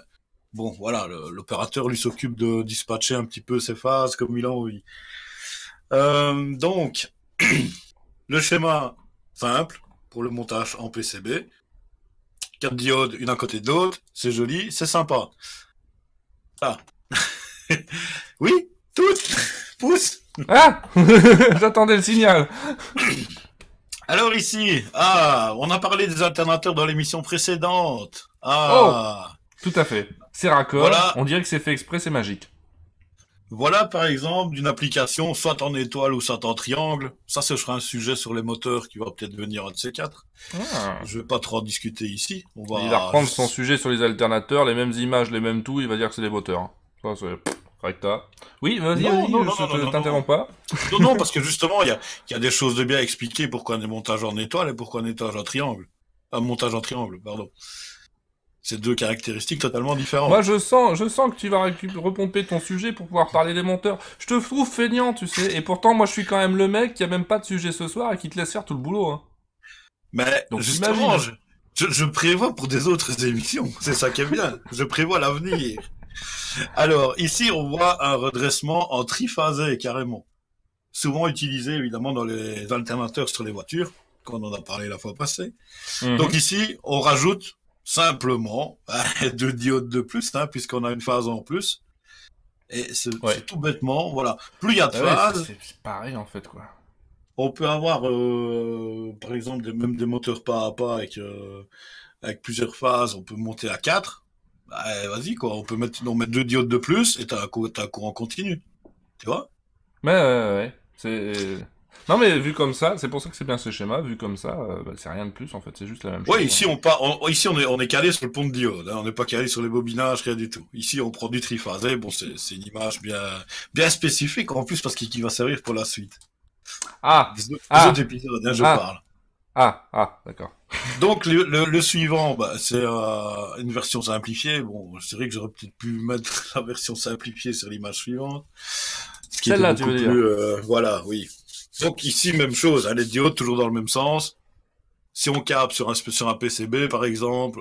bon, voilà, l'opérateur lui s'occupe de dispatcher un petit peu ses phases comme il a envie. Donc, le schéma simple pour le montage en PCB, 4 diodes, une à côté de l'autre, c'est joli, c'est sympa. Ah. Oui, toutes, pouce. Ah J'attendais le signal. Alors ici, on a parlé des alternateurs dans l'émission précédente. Tout à fait. C'est raccord, Voilà. on dirait que c'est fait exprès, c'est magique. Voilà par exemple d'une application soit en étoile ou soit en triangle. Ça, ce sera un sujet sur les moteurs qui va peut-être venir un de ces quatre. Ah. Je vais pas trop en discuter ici. On va... Il va reprendre son sujet sur les alternateurs, les mêmes images, les mêmes tout, il va dire que c'est des moteurs. Ça, c'est... Recta. Oui, vas-y, Non, non, non, je non, non, t'interromps pas. Non, non, parce que justement, il y a des choses de bien à expliquer pourquoi un montage en étoile et pourquoi un montage en triangle. Un montage en triangle, pardon. C'est deux caractéristiques totalement différentes. Moi, je sens que tu vas repomper ton sujet pour pouvoir parler des monteurs. Je te trouve feignant, tu sais. Et pourtant, moi, je suis quand même le mec qui a même pas de sujet ce soir et qui te laisse faire tout le boulot. Hein. Mais Donc, justement, imagine. je prévois pour des autres émissions. C'est ça qui est bien. Je prévois l'avenir. Alors, ici, on voit un redressement en triphasé, carrément. Souvent utilisé, évidemment, dans les alternateurs sur les voitures, qu'on en a parlé la fois passée. Donc Mhm. ici, on rajoute simplement 2 diodes de plus, hein, puisqu'on a une phase en plus. Et Ouais. c'est tout bêtement, voilà. Plus il y a de Bah ouais, phases, c'est pareil en fait, quoi. on peut avoir, par exemple, même des moteurs pas à pas avec plusieurs phases, on peut monter à 4. Bah, vas-y, quoi. On met 2 diodes de plus et t'as un courant continu. Tu vois? Mais ouais. C'est... Non mais vu comme ça, c'est pour ça que c'est bien ce schéma, vu comme ça, bah, c'est rien de plus en fait, c'est juste la même Ouais, chose. ici Hein. ici on est calé sur le pont de diode, hein, on n'est pas calé sur les bobinages, rien du tout. Ici on prend du triphasé, bon c'est une image bien spécifique en plus parce qu'il va servir pour la suite. Ah! Des autres Ah! épisodes, hein, je Ah! parle. Ah! D'accord. Donc le suivant, bah, c'est une version simplifiée. Bon, c'est vrai que j'aurais peut-être pu mettre la version simplifiée sur l'image suivante, ce qui était Celle-là, tu beaucoup veux dire? plus, voilà, oui. Donc ici même chose, hein, les diodes toujours dans le même sens. Si on capte sur un PCB par exemple,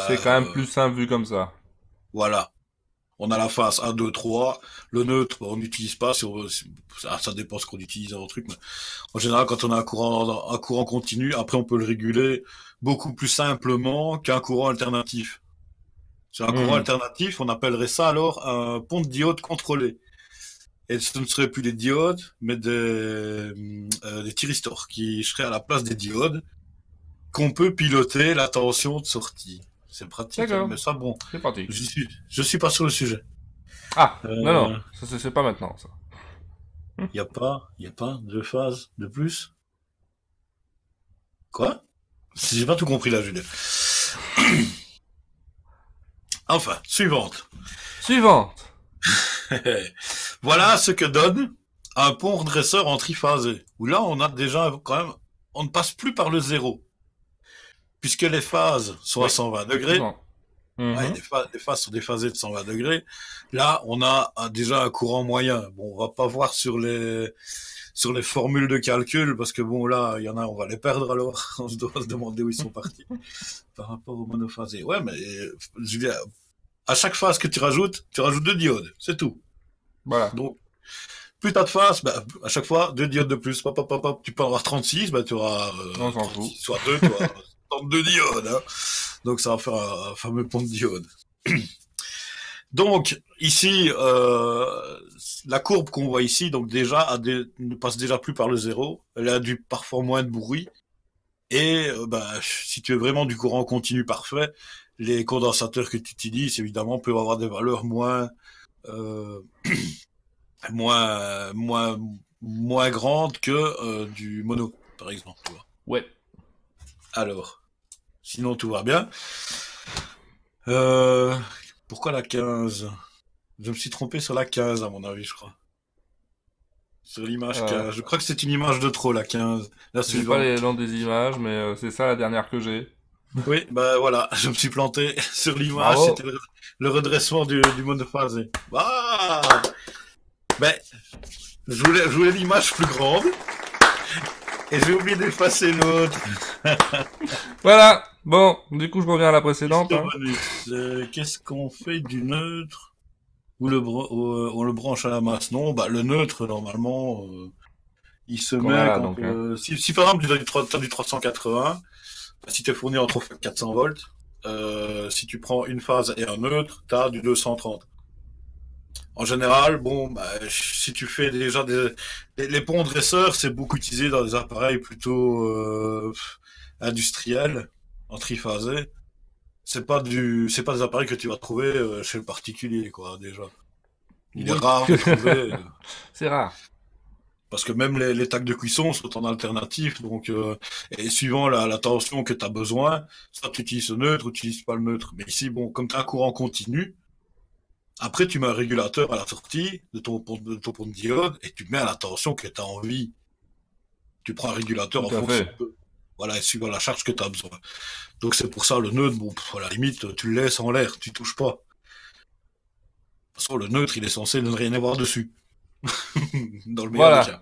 C'est quand même plus simple vu comme ça. voilà. On a la phase 1, 2, 3. Le neutre, on n'utilise pas. Ça dépend ce qu'on utilise dans le truc. Mais en général, quand on a un courant continu, après, on peut le réguler beaucoup plus simplement qu'un courant alternatif. C'est un courant Mhm. alternatif, on appellerait ça alors un pont de diode contrôlé. Et ce ne serait plus des diodes, mais des thyristors qui seraient à la place des diodes, qu'on peut piloter la tension de sortie. C'est pratique, hein, D'accord. mais ça, bon, C'est pratique. je suis pas sur le sujet. Ah! Non, Euh, ça c'est pas maintenant, ça. Hum. y a pas de phase de plus? Quoi? J'ai pas tout compris là, Julien. Enfin, suivante. Suivante! Voilà ce que donne un pont redresseur en triphasé. Où là, on a déjà quand même, on ne passe plus par le zéro. Puisque les phases sont à Oui, 120 degrés. effectivement. Ouais, Mhm. les phases sont déphasées de 120 degrés. Là, on a déjà un courant moyen. Bon, on va pas voir sur les formules de calcul, parce que bon, là, il y en a, on va les perdre alors. On se doit se demander où ils sont partis par rapport au monophasé. Ouais, mais je veux dire, à chaque phase que tu rajoutes 2 diodes, c'est tout. Voilà. Donc, plus t'as de phases, bah, à chaque fois, 2 diodes de plus. Pop, pop, pop, pop. Tu peux en avoir 36, bah, tu auras On s'en fout. 36, soit 2, tu auras 32 diodes. Hein. Donc, ça va faire un fameux pont de diode. Donc ici, la courbe qu'on voit ici, donc déjà ne passe déjà plus par le zéro. Elle a du parfois moins de bruit. Et bah, si tu veux vraiment du courant continu parfait, les condensateurs que tu utilises, évidemment, peuvent avoir des valeurs euh, moins grandes que du mono, par exemple. Tu vois. Ouais. Alors, sinon tout va bien. Euh, Pourquoi la 15? Je me suis trompé sur la 15 à mon avis, je crois. Sur l'image Euh, 15. Je crois que c'est une image de trop, la 15. La j'ai pas les suivante. noms des images, mais c'est ça la dernière que j'ai. Oui, bah voilà, je me suis planté sur l'image, c'était Bravo! le redressement du monophasé. Ah ben, je voulais l'image plus grande, et j'ai oublié d'effacer l'autre. Voilà! Bon, du coup je reviens à la Piste précédente. Hein. bonus. Qu'est-ce qu'on fait du neutre? Ou on le branche à la masse? Non, bah le neutre, normalement, il se Qu'on a met là quand... donc. Hein. si par exemple t'as du 380, si t'es fourni entre 400 volts, si tu prends une phase et un neutre, t'as du 230. En général, bon, bah, si tu fais déjà les ponts dresseurs, c'est beaucoup utilisé dans des appareils plutôt industriels, en triphasé. C'est pas des appareils que tu vas trouver chez le particulier, quoi, déjà. Il est Oui. rare de trouver, C'est rare. parce que même les tacs de cuisson sont en alternatif, donc et suivant la tension que tu as besoin, soit tu utilises le neutre ou tu utilises pas le neutre. Mais ici, bon, comme tu as un courant continu, après tu mets un régulateur à la sortie de ton pont de diode et tu mets à la tension que tu as envie. Tu prends un régulateur en Tout à fonction fait. voilà, et suivant la charge que tu as besoin. Donc c'est pour ça le neutre, bon, à la limite, tu le laisses en l'air, tu touches pas. De toute façon, le neutre, il est censé ne rien avoir dessus. Dans le meilleur des Voilà. cas.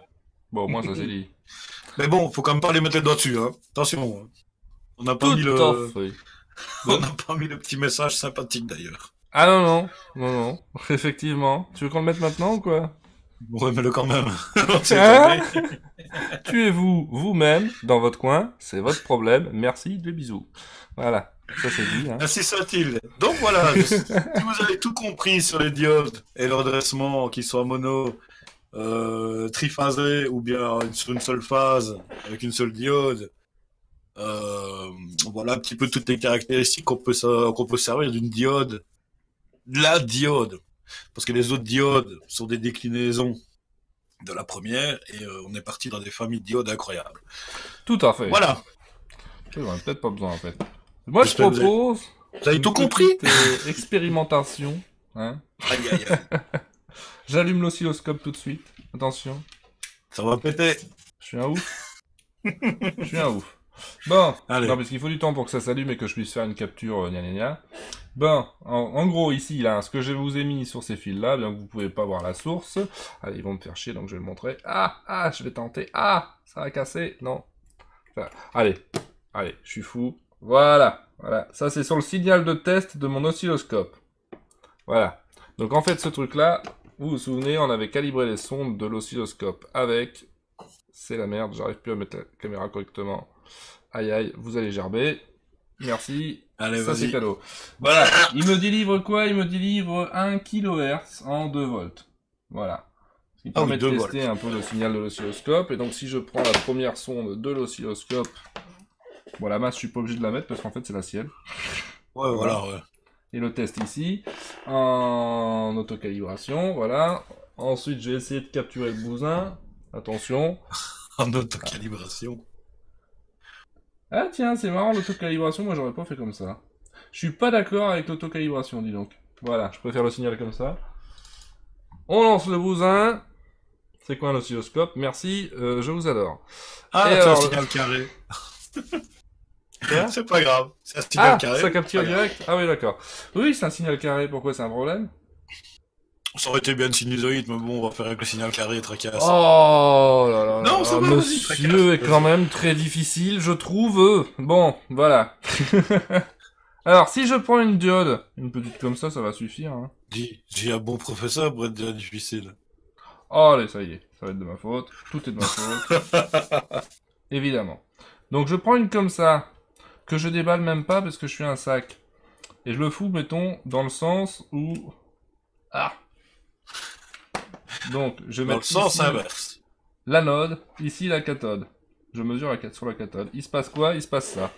Bon, moi ça c'est dit. Mais bon, faut quand même pas les mettre les doigts dessus, hein. Attention. Hein. On n'a pas Tout mis à le, fait. on n'a pas mis le petit message sympathique d'ailleurs. Ah non, non, non, non, effectivement. Tu veux qu'on le mette maintenant ou quoi? Ouais, mais le quand même. On sait Hein? jamais. Tuez-vous vous-même dans votre coin, c'est votre problème. Merci, des bisous. Voilà, ça c'est dit. Hein. Ainsi soit-il. Donc voilà, si vous avez tout compris sur les diodes et leur dressement, qu'ils soient mono, triphasés ou bien sur une seule phase avec une seule diode, voilà un petit peu toutes les caractéristiques qu'on peut servir d'une diode, la diode, parce que les autres diodes sont des déclinaisons de la première et on est parti dans des familles de diodes incroyables. Tout à fait. Voilà. J'en ai peut-être pas besoin en fait. Moi je J'espère que propose Vous avez une tout compris? petite, expérimentation. Hein. Aïe aïe aïe. J'allume l'oscilloscope tout de suite. Attention, Ça va péter. je suis un ouf. Je suis un ouf. Bon, Allez. non parce qu'il faut du temps pour que ça s'allume et que je puisse faire une capture gna gna gna. Bon, en gros ici là, ce que je vous ai mis sur ces fils là, bien que vous pouvez pas voir la source. Allez, ils vont me faire chier donc je vais le montrer. Ah, je vais tenter. Ah, ça va casser. Non. Enfin, allez, je suis fou. Voilà, ça c'est sur le signal de test de mon oscilloscope. Voilà. Donc en fait ce truc là, vous vous souvenez, on avait calibré les sondes de l'oscilloscope avec... C'est la merde, j'arrive plus à mettre la caméra correctement. Aïe aïe, vous allez gerber. Merci. Allez, Ça c'est vas-y. cadeau. Voilà, il me délivre quoi? Il me délivre 1 kHz en 2 volts. Voilà. Ce qui Ah oui, permet de 2 tester un peu le signal de l'oscilloscope. Et donc si je prends la première sonde de l'oscilloscope, bon la masse je suis pas obligé de la mettre parce qu'en fait c'est la sienne. Ouais, voilà, ouais. Et le test ici, en autocalibration, voilà. Ensuite je vais essayer de capturer le bousin. Attention. En autocalibration. Ah tiens, c'est marrant l'autocalibration, moi j'aurais pas fait comme ça. Je suis pas d'accord avec l'autocalibration, dis donc. Voilà, je préfère le signal comme ça. On lance le bousin. C'est quoi un oscilloscope? Merci, je vous adore. Ah, Et c'est un alors, signal carré. Quoi? C'est pas grave. C'est un signal Ah, carré. ça capture Pas grave. direct? Ah oui, d'accord. Oui, c'est un signal carré, pourquoi c'est un problème? Ça aurait été bien une sinusoïde, mais bon, on va faire avec le signal carré et tracasse. Oh là là Non, là, ça va, vas-y, monsieur tracasse, est quand même très difficile, je trouve. Bon, voilà. Alors, si je prends une diode, une petite comme ça va suffire. Hein. J'ai un bon professeur pour être déjà difficile. Oh, allez, ça y est, ça va être de ma faute. Tout est de ma faute. Évidemment. Donc, je prends une comme ça, que je déballe même pas parce que je suis un sac. Et je le fous, mettons, dans le sens où... Ah. Donc, je vais Dans le mettre sens ici inverse. l'anode, ici la cathode. Je mesure sur la cathode. Il se passe quoi? Il se passe ça.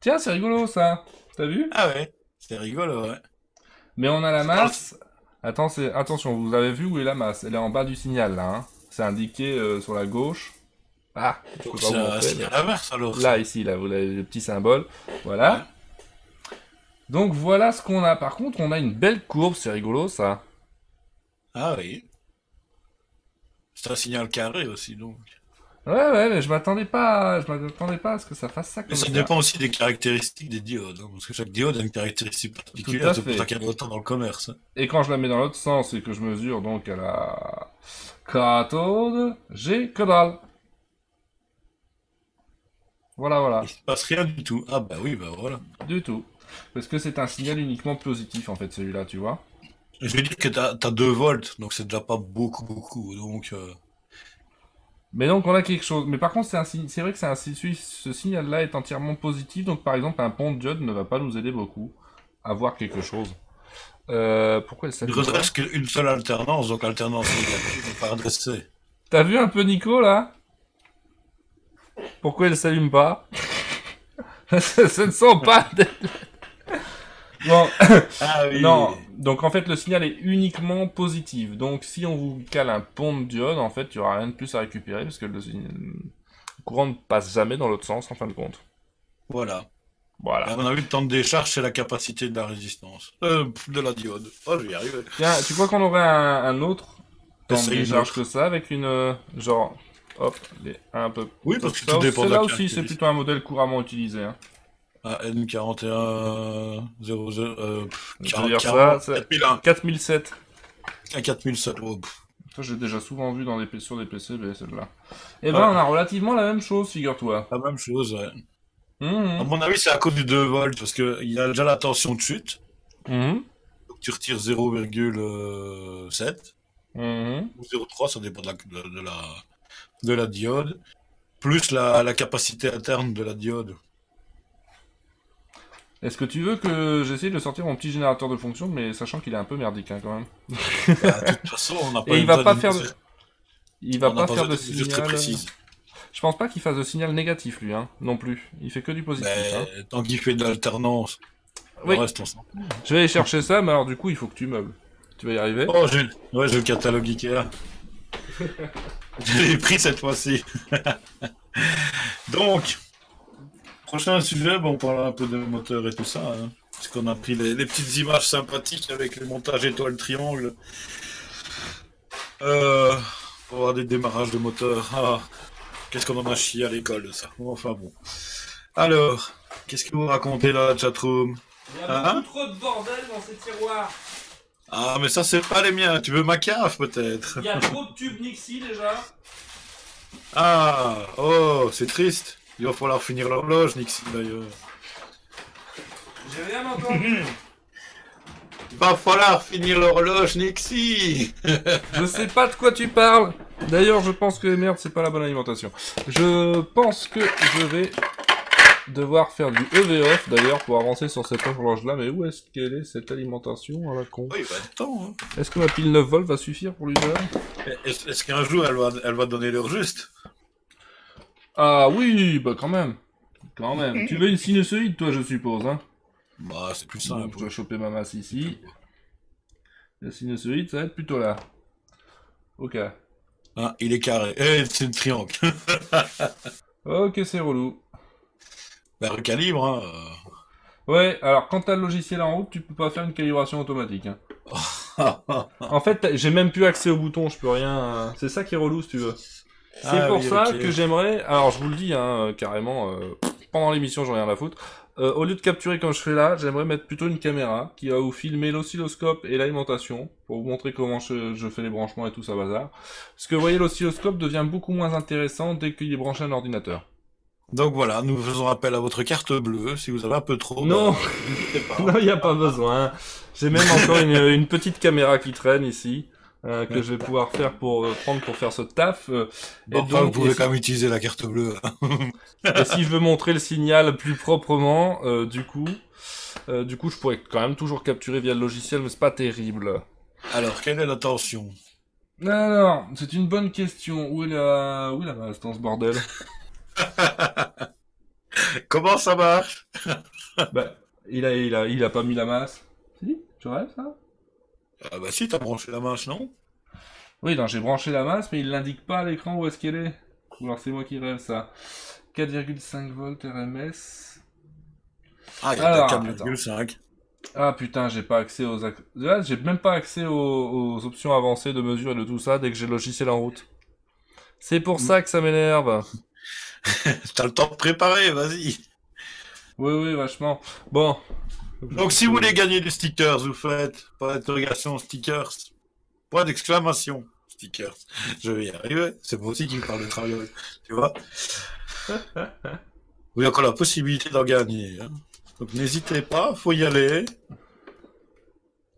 Tiens, c'est rigolo ça. T'as vu? Ah ouais, c'est rigolo, ouais. Mais on a la masse. Attention, vous avez vu où est la masse? Elle est en bas du signal là. Hein. C'est indiqué sur la gauche. Ah, je peux Donc pas c'est vous un montrer, signal mais- inverse alors. Là, ici, là, vous avez le petit symbole. Voilà. Ouais. Donc voilà ce qu'on a. Par contre, on a une belle courbe, c'est rigolo ça. Ah oui. C'est un signal carré aussi, donc. Ouais, mais je m'attendais pas à ce que ça fasse ça Mais comme ça ça. dépend aussi des caractéristiques des diodes, hein, parce que chaque diode a une caractéristique Tout à particulière, c'est pour fait. ça qu'il y en a autant dans le commerce. Hein. Et quand je la mets dans l'autre sens et que je mesure donc à la cathode, j'ai que dalle. Voilà. Il se passe rien du tout. Ah bah oui, bah voilà. Du tout. Parce que c'est un signal uniquement positif en fait celui-là, tu vois. Je vais dire que t'as 2 volts, donc c'est déjà pas beaucoup, donc... Mais donc on a quelque chose. Mais par contre c'est vrai que ce signal-là est entièrement positif. Donc par exemple un pont de diode ne va pas nous aider beaucoup à voir quelque chose. Pourquoi elle Il s'allume reste pas? qu'une seule alternance, donc alternance négative, par adressé. T'as vu un peu Nico là? Pourquoi elle s'allume pas? Ce ne sont pas des... Bon, Ah oui. non, donc en fait le signal est uniquement positif. Donc si on vous cale un pont de diode, en fait il n'y aura rien de plus à récupérer parce que le courant ne passe jamais dans l'autre sens en fin de compte. Voilà. Voilà. À mon avis, le temps de décharge, c'est la capacité de la résistance. De la diode. Oh, je vais y arriver. Tiens, tu crois qu'on aurait un autre temps de Essaye une décharge autre. que ça avec une genre hop, les un peu. Oui, parce que Ça tout aussi- dépend de la Celle-là aussi c'est caractéristique. plutôt un modèle couramment utilisé. Hein. Ah, N41 00 Je veux dire 40 ça, 4001 4007. à 4007. Oh, pff. Ça, j'ai déjà souvent vu sur des PCB, celle-là. Eh ben, Ouais. on a relativement la même chose, figure-toi. La même chose, ouais. À mon avis, c'est à cause du 2 volts, parce qu'il y a déjà la tension de chute. Mhm. Donc tu retires 0,7 Mhm. ou 0,3, ça dépend de la diode, plus la capacité interne de la diode. Est-ce que tu veux que j'essaye de sortir mon petit générateur de fonction, mais sachant qu'il est un peu merdique hein, quand même. Bah, de toute façon, on n'a pas Et il va besoin pas d'une faire de... mesure- Il va on n'a pas faire de besoin d'une mesure très signal... précise. Je pense pas qu'il fasse de signal négatif, lui, hein, non plus. Il fait que du positif, hein. Mais tant qu'il fait de l'alternance, Oui. le reste, on s'en fout. Je vais aller chercher ça, mais alors du coup, il faut que tu meubles. Tu vas y arriver? Oh, j'ai le catalogue Ikea. Je l'ai pris cette fois-ci. Donc, prochain sujet, bon, on parlera un peu de moteur et tout ça. Hein, parce qu'on a pris les petites images sympathiques avec les montages étoile triangle. Pour avoir des démarrages de moteur. Ah, qu'est-ce qu'on en a chié à l'école de ça. Enfin bon. Alors, qu'est-ce que vous racontez là, chatroom? Il y a beaucoup trop de bordel dans ces tiroirs. Ah, mais ça, c'est pas les miens. Tu veux ma cave, peut-être? Il y a trop de tubes Nixie, déjà. Ah, oh, c'est triste. Il va falloir finir l'horloge, Nixie, d'ailleurs. J'ai rien entendu. Il va falloir finir l'horloge, Nixie. Je sais pas de quoi tu parles. D'ailleurs, je pense que merde, c'est pas la bonne alimentation. Je pense que je vais devoir faire du EV off d'ailleurs pour avancer sur cette horloge là. Mais où est-ce qu'elle est cette alimentation à la con? Oui, il va être temps. Hein. Est-ce que ma pile 9 volts va suffire pour l'usage? Est-ce qu'un jour elle va donner l'heure juste? Ah oui, bah quand même. Quand même. Tu veux une sinusoïde toi, je suppose, hein? Bah, c'est plus Donc, simple. je vais choper ma masse ici. La sinusoïde, ça va être plutôt là. Ok. Ah, il est carré. Eh, c'est le triangle. Ok, c'est relou. Bah, recalibre, hein. Ouais, alors quand t'as le logiciel en route, tu peux pas faire une calibration automatique. Hein. En fait, j'ai même plus accès au bouton, je peux rien... C'est ça qui est relou, si tu veux. C'est Ah pour oui, ça ok. que j'aimerais... Alors, je vous le dis, hein, carrément, pendant l'émission, j'en ai rien à foutre. Au lieu de capturer comme je fais là, j'aimerais mettre plutôt une caméra qui va vous filmer l'oscilloscope et l'alimentation pour vous montrer comment je fais les branchements et tout ça bazar. Parce que vous voyez, l'oscilloscope devient beaucoup moins intéressant dès qu'il est branché à un ordinateur. Donc voilà, nous faisons appel à votre carte bleue. Si vous avez un peu trop, Non, bah, n'hésitez pas. non, il n'y a pas besoin. J'ai même encore une petite caméra qui traîne ici. Que je vais pouvoir faire pour prendre pour faire ce taf. Bon, enfin, vous pouvez quand même utiliser la carte bleue. Et si je veux montrer le signal plus proprement, du coup, je pourrais quand même toujours capturer via le logiciel, mais c'est pas terrible. Alors, quelle est la tension? Alors, c'est une bonne question. Où est la masse dans ce bordel? Comment ça marche? Bah, il a pas mis la masse. Si, tu rêves ça? Ah bah si, t'as branché la manche, non? Oui, non, j'ai branché la masse, mais il l'indique pas à l'écran où est-ce qu'elle est. Ou alors c'est moi qui rêve ça. 4,5 volts RMS. Ah, il y a Alors, 4,5. Ah putain, j'ai pas accès aux... Là, j'ai même pas accès aux options avancées de mesure et de tout ça dès que j'ai le logiciel en route. C'est pour ça que ça m'énerve. T'as le temps de préparer, vas-y. Oui, vachement. Bon. Donc si vous voulez gagner des stickers, vous faites point d'interrogation stickers, point d'exclamation stickers. Je vais y arriver, c'est moi aussi qui me parle de travail, tu vois. Vous avez encore la possibilité d'en gagner. Hein. Donc n'hésitez pas, faut y aller.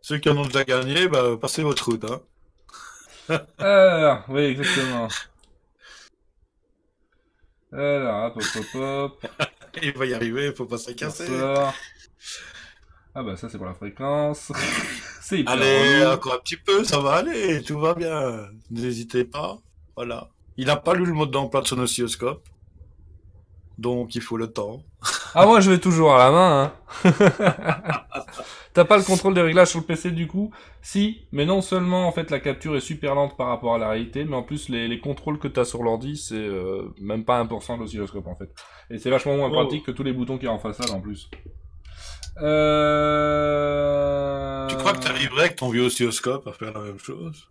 Ceux qui en ont déjà gagné, bah, passez votre route. Hein. Alors, oui, exactement. Alors, hop. Il va y arriver, faut pas se casser. Bonsoir. Ah bah ça c'est pour la fréquence. C'est hyper Allez, relou. encore un petit peu, ça va aller, tout va bien. N'hésitez pas, voilà. Il n'a pas lu le mode d'emploi de son oscilloscope, donc il faut le temps. Ah moi je vais toujours à la main. Hein. T'as pas le contrôle des réglages sur le PC du coup? Si, mais non seulement en fait la capture est super lente par rapport à la réalité, mais en plus les contrôles que t'as sur l'ordi c'est même pas 1% de l'oscilloscope en fait. Et c'est vachement moins pratique que tous les boutons qu'il y a en façade en plus. Tu crois que t'arriverais avec ton vieux oscilloscope à faire la même chose?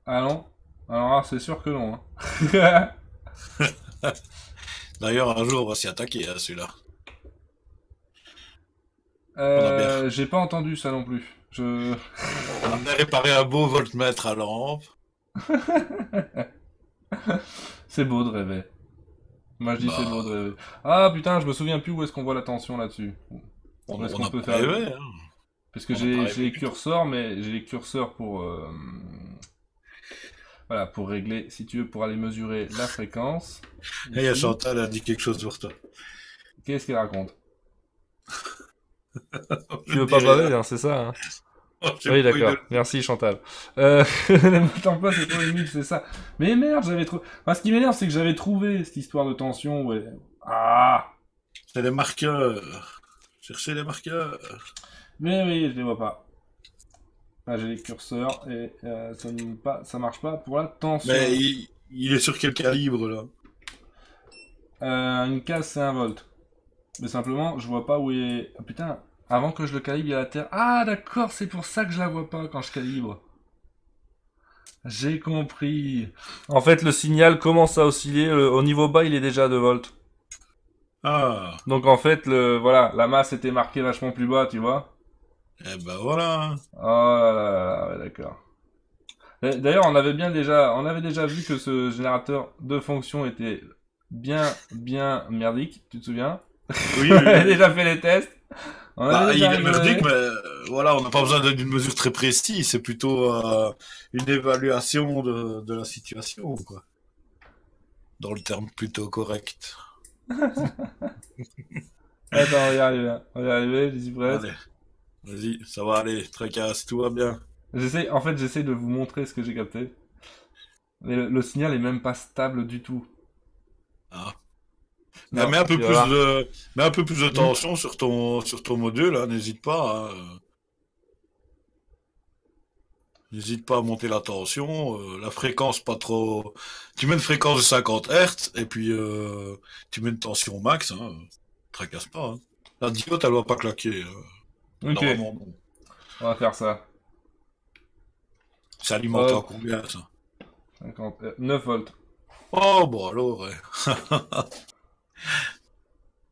Ah non? Alors là, c'est sûr que non. Hein. D'ailleurs, un jour, on va s'y attaquer à celui-là. bien. J'ai pas entendu ça non plus. On a réparé un beau voltmètre à lampe. C'est beau de rêver. Moi je dis c'est Bah, beau de rêver. Ah putain, je me souviens plus où est-ce qu'on voit la tension là-dessus. Où est-ce on qu'on n'a peut pas faire... rêvé, hein. Parce que On n'a pas j'ai rêvé les du tout. curseurs, mais j'ai les curseurs pour... Voilà, pour régler, si tu veux, pour aller mesurer la fréquence. Et il y a Ici. Chantal, elle a dit quelque chose pour toi. Qu'est-ce qu'elle raconte? Je Tu ne veux dis pas baver, rien. hein, c'est ça, hein? J'ai Oui, pas eu d'accord. de... Merci, Chantal. Le mot en place, c'est trop humide, c'est ça. Mais merde, j'avais trop... Enfin, ce qui m'énerve, c'est que j'avais trouvé cette histoire de tension, ouais. Ah! C'est les marqueurs. Cherchez les marqueurs. Mais oui, je les vois pas. Ah, j'ai les curseurs et ça marche pas pour la tension. Mais il est sur quel calibre, là? Une case, c'est 1 volt. Mais simplement, je vois pas où est... Ah, putain, avant que je le calibre, il y a la Terre. Ah, d'accord, c'est pour ça que je la vois pas quand je calibre. J'ai compris. En fait, le signal commence à osciller. Au niveau bas, il est déjà à 2 volts. Ah, Donc en fait, voilà, la masse était marquée vachement plus bas, tu vois. eh ben voilà. Oh là là là là, ouais, d'accord. D'ailleurs, on avait déjà vu que ce générateur de fonction était bien merdique, tu te souviens? Oui, On oui, avait oui. déjà fait les tests. On Bah, avait il déjà est merdique, rigolé. mais voilà, on n'a pas besoin d'une mesure très précise. C'est plutôt une évaluation de la situation, quoi. Dans le terme plutôt correct. Attends, on va y arriver, j'y suis presque. Allez, vas-y, ça va aller. Tracasse, tout va bien. En fait, j'essaie de vous montrer ce que j'ai capté. Mais le signal est même pas stable du tout. Ah. Mais Non, tu vas voir. mets un peu plus de Hmm. tension sur ton module, hein, n'hésite pas. Hein. N'hésite pas à monter la tension, la fréquence pas trop. Tu mets une fréquence de 50 Hz et puis tu mets une tension max, hein. Tracasse pas. Hein. La diode, elle doit pas claquer. Ok, Normalement, non. on va faire ça. C'est alimenté en Hop, combien ça? 9 volts. Oh, bon alors, ouais.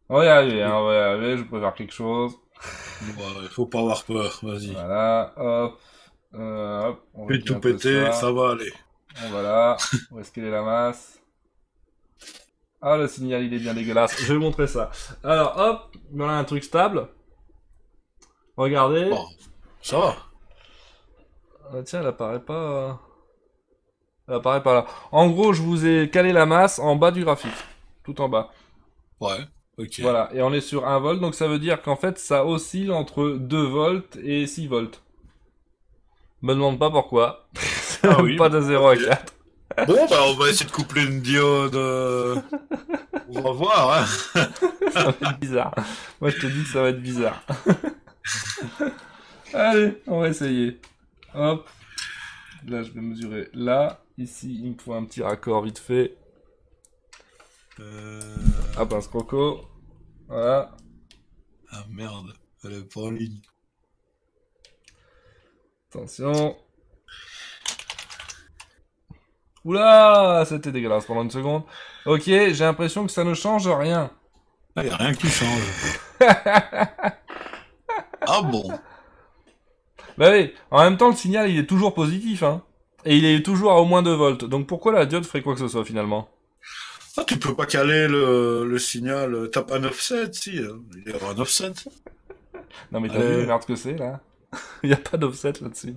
On va y arriver, hein, on va y arriver, je préfère quelque chose. Ouais, faut pas avoir peur, vas-y. Voilà, hop. Hop, on Fais réduit tout un peu péter, ça. ça va aller. On va là. Où est-ce qu'elle est la masse? Ah, le signal, il est bien dégueulasse. Je vais vous montrer ça. Alors, hop, voilà un truc stable. Regardez. Bon, ça va. Tiens, elle apparaît pas. Elle apparaît pas là. En gros, je vous ai calé la masse en bas du graphique. Tout en bas. Ouais, ok. Voilà. Et on est sur 1 volt, donc ça veut dire qu'en fait, ça oscille entre 2 volts et 6 volts. Me demande pas pourquoi. Ah oui, Pas de 0 à ok. 4. Bon, bah on va essayer de coupler une diode. On va voir, hein. Ça va être bizarre. Moi, je te dis que ça va être bizarre. Allez, on va essayer. Hop. Là, je vais mesurer là. Ici, il me faut un petit raccord vite fait. Euh... Hop, un scroco. Voilà. Ah merde, elle est pas en ligne. Attention. Oula, c'était dégueulasse pendant une seconde. Ok, j'ai l'impression que ça ne change rien. Ah, y a rien qui change. Ah bon? Bah oui, en même temps, le signal, il est toujours positif, hein. Et il est toujours à au moins 2 volts. Donc pourquoi la diode ferait quoi que ce soit, finalement? Ah, tu peux pas caler le signal. Tape un offset, si. Il y aura un offset. Non mais t'as vu, Allez. regarde ce que c'est, là. Il n'y a pas d'offset là-dessus.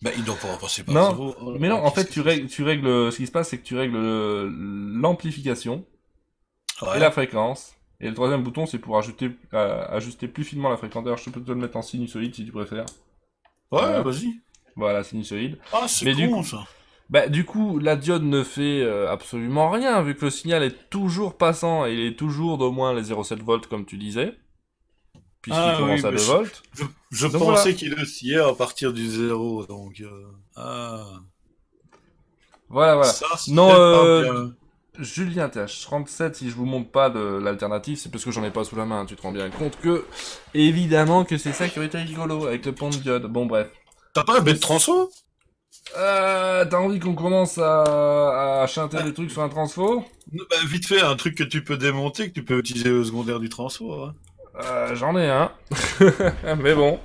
Bah, il doit pas passer par Non, zéro. Oh là mais non, là, en qu'est-ce fait, que c'est tu règles, ce qui se passe, c'est que tu règles l'amplification ça et Ouais. la fréquence. Et le troisième bouton, c'est pour ajuster plus finement la fréquence. D'ailleurs, je peux te le mettre en sinusoïde si tu préfères. Ouais, Voilà, vas-y. voilà, sinusoïde. Ah, c'est Mais du con, coup, ça. du coup, la diode ne fait absolument rien, vu que le signal est toujours passant et il est toujours d'au moins les 0,7 volts, comme tu disais, puisqu'il Ah oui, commence à mais 2 volts. je Donc pensais voilà, qu'il oscillait à partir du zéro, donc... Ah, voilà. ça, Non, c'est pas bien. Julien TH37, si je vous montre pas de l'alternative, c'est parce que j'en ai pas sous la main, tu te rends bien compte que, évidemment que c'est ça qui aurait été rigolo, avec le pont de diode. Bon, bref. T'as pas un bête transfo? T'as envie qu'on commence à chanter des trucs sur un transfo? Bah, vite fait, un truc que tu peux démonter, que tu peux utiliser au secondaire du transfo. Hein. J'en ai un. Mais bon,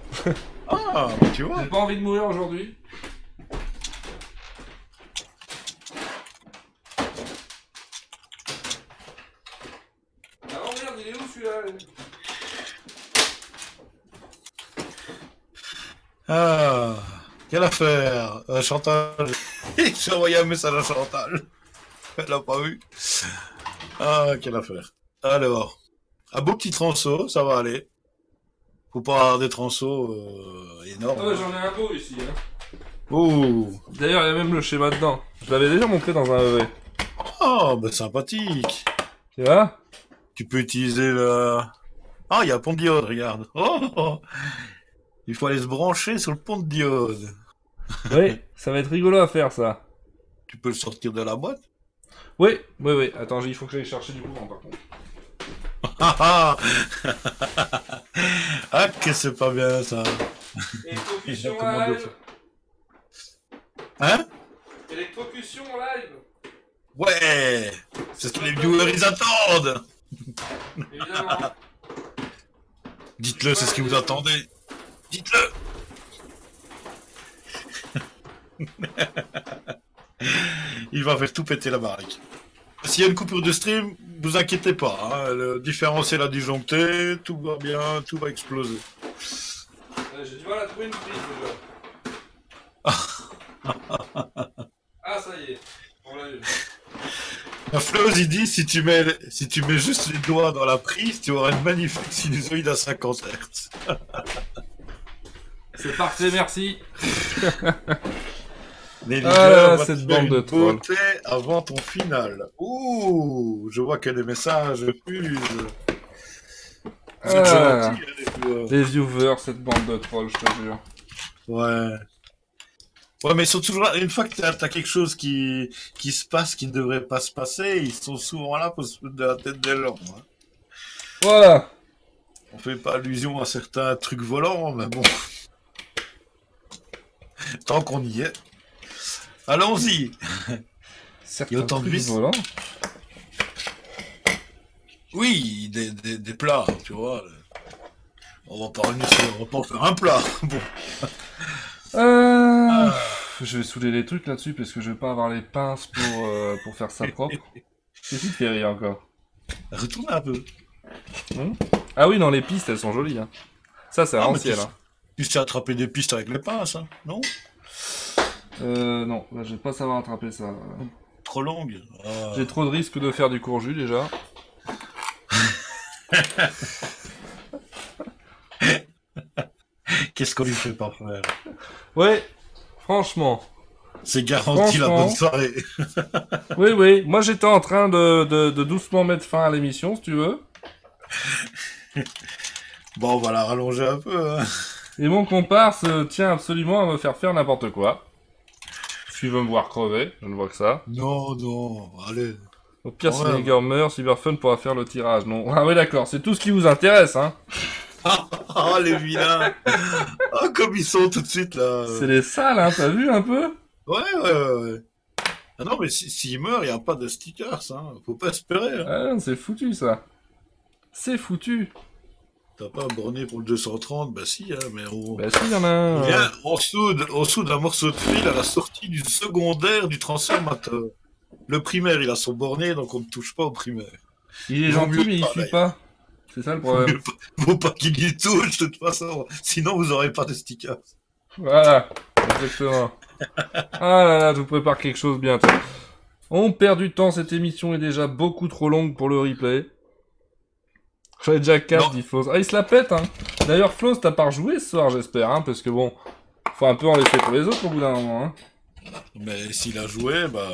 Ah, bah, tu vois. j'ai pas envie de mourir aujourd'hui. celui-là. Ah, quelle affaire. Chantal. J'ai envoyé un message à Chantal. Elle l'a pas vu. Ah, quelle affaire. Alors, un beau petit transeau, ça va aller. Faut pas avoir des transeaux énormes. Ah ouais, j'en ai un beau ici. Hein. Oh, D'ailleurs, il y a même le schéma dedans. Je l'avais déjà montré dans un EV. oh, bah sympathique. Tu vois? Tu peux utiliser le... Ah, il y a un pont de diode, regarde. Oh, oh. Il faut aller se brancher sur le pont de diode. Oui, ça va être rigolo à faire, ça. Tu peux le sortir de la boîte. Oui, oui, oui. Attends, il faut que j'aille chercher du courant, par contre. Ah, ah. Ah, que c'est pas bien, ça. Électrocution Comment le live. faire Hein? Électrocution live. Ouais, c'est ce que les viewers ils attendent. Évidemment. Dites-le, c'est ce que vous attendez. Dites-le. Il va faire tout péter la baraque. S'il y a une coupure de stream, vous inquiétez pas. Hein, le différentiel a disjoncté, tout va bien, tout va exploser. J'ai du mal à trouver une prise déjà. Ah, ça y est. On l'a eu. Fleuse, il dit, si tu mets juste les doigts dans la prise, tu auras une magnifique sinusoïde à 50 Hz. C'est parfait, merci. Les Ah, va cette te bande faire de une trolls. beauté avant ton final. Ouh, je vois que les messages fusent. Vous êtes Ah, gentils, les viewers. les viewers, cette bande de trolls, je te jure. Ouais. Ouais, mais ils sont toujours là. Une fois que t'as quelque chose qui se passe, qui ne devrait pas se passer, ils sont souvent là pour se foutre de la tête des gens. Hein. Voilà. On fait pas allusion à certains trucs volants, mais bon. Tant qu'on y est. Allons-y. Certains Il y a autant de trucs vis. volants. Oui, des plats, tu vois. On va pas revenir sur... On va pas en faire un plat. Bon. Je vais soulever les trucs là-dessus parce que je vais pas avoir les pinces pour faire ça propre. Qu'est-ce qui te fait rire encore? Retourne un peu. Ah oui, non, les pistes, elles sont jolies. Hein. Ça, c'est à Ah, mais l'ancienne. Hein. Tu sais attraper des pistes avec les pinces, hein, non? Non, là, je vais pas savoir attraper ça. Trop longue. Ah. J'ai trop de risques de faire du courju déjà. Qu'est-ce qu'on lui fait pas faire? Ouais, franchement. C'est garanti la bonne soirée. Oui, oui. Moi, j'étais en train de doucement mettre fin à l'émission, si tu veux. Bon, on va la rallonger un peu. Hein. Et mon comparse tient absolument à me faire n'importe quoi. S'il veut me voir crever, je ne vois que ça. Non, non, allez. Au pire, si Ouais, Neger meurt, Cyberfun pourra faire le tirage. Non. Ah oui, d'accord. C'est tout ce qui vous intéresse, hein. Ah, les vilains. Ah, comme ils sont tout de suite, là. C'est les salles, hein. T'as vu un peu? Ouais. Ah non, mais s'il meurt, il n'y a pas de stickers, hein. Faut pas espérer. Hein. Ah non, c'est foutu, ça. C'est foutu. T'as pas borné pour le 230, bah si, hein, mais on... Bah si, il y en a un. Viens, on soude un morceau de fil à la sortie du secondaire du transformateur. Le primaire, il a son borné, donc on ne touche pas au primaire. Il est Vaut gentil, mieux mais il pas, suit d'ailleurs. pas. C'est ça le problème. Faut pas qu'il y touche, de toute façon. Sinon, vous aurez pas de stickers. Voilà, exactement. Ah là là, je vous prépare quelque chose bientôt. On perd du temps, cette émission est déjà beaucoup trop longue pour le replay. J'en ai déjà 4, Non. dit Floss. Ah, il se la pète, hein. D'ailleurs, Floss, t'as pas rejoué ce soir, j'espère, hein, parce que bon, faut un peu en laisser pour les autres au bout d'un moment, hein. Mais s'il a joué, bah,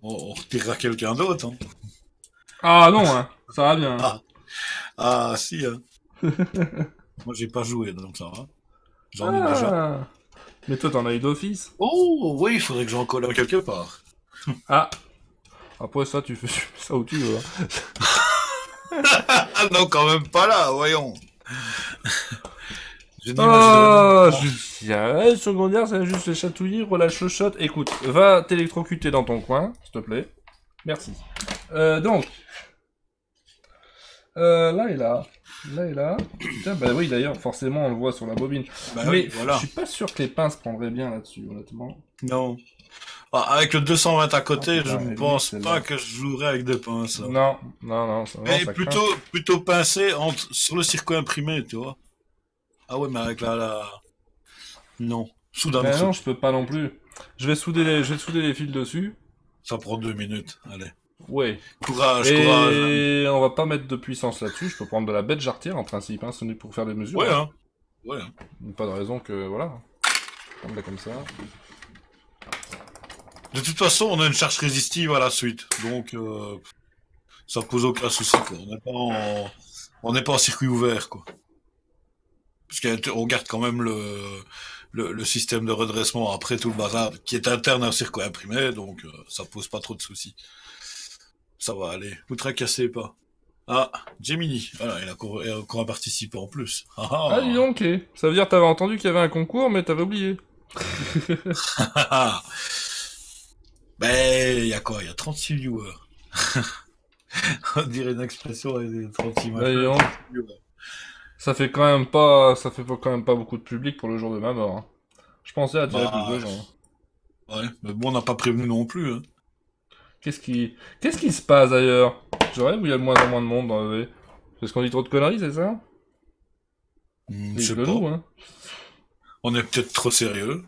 on retirera quelqu'un d'autre. Hein. Ah non, hein, ça va bien. Hein. Ah, si, hein. Moi, j'ai pas joué, donc ça va. J'en ai déjà. Ah. Mais toi, t'en as eu d'office. Oh, oui, il faudrait que j'en colle un quelque part. Ah. Après ça, tu fais ça où tu veux. Hein. Ah non, quand même pas là, voyons. Je dis, Oh, secondaire, c'est juste les chatouillis, relâche le shot. Écoute, va t'électrocuter dans ton coin, s'il te plaît. Merci. Donc. Là et là. Là et là. Putain, bah oui, d'ailleurs, forcément, on le voit sur la bobine. bah Mais oui, voilà. je suis pas sûr que les pinces prendraient bien là-dessus, honnêtement. Non. Avec le 220 à côté, Oh, putain, je elle ne est pense celle-là. pas que je jouerais avec des pinces. Là. Non, non, non, Mais ça craint. plutôt pincé sur le circuit imprimé, tu vois. Ah ouais, mais avec la... Non, soudain Mais non, truc. je peux pas non plus. Je vais souder les fils dessus. Ça prend 2 minutes, allez. Ouais. Courage. Et on va pas mettre de puissance là-dessus. Je peux prendre de la bête jarretière en principe. Hein. Ce n'est pour faire des mesures. Ouais, Hein. hein. Ouais, hein. Pas de raison que voilà. Prendre là comme ça. De toute façon, on a une charge résistive à la suite. Donc, ça pose aucun souci, quoi. On n'est pas en circuit ouvert, quoi. Parce qu'on garde quand même le système de redressement après tout le bazar, qui est interne à un circuit imprimé, donc ça pose pas trop de soucis. Ça va aller. Vous tracassez pas. Ah, Gemini. Voilà, il a encore un participant en plus. Ah, dis donc, ok. Ça veut dire que t'avais entendu qu'il y avait un concours, mais t'avais oublié. Ben, il y a quoi? Il y a 36 viewers. On dirait une expression avec des 36 Bah, dis donc. viewers. Ça fait quand même pas beaucoup de public pour le jour de ma mort. Hein. Je pensais attirer Bah, plus de gens. Ouais, mais bon, on n'a pas prévenu non plus. Hein. Qu'est-ce qui se passe d'ailleurs? Je rêve où il y a de moins en moins de monde dans le V. Parce qu'on dit trop de conneries, c'est ça? Je C'est sais de pas. nous, hein. On est peut-être trop sérieux.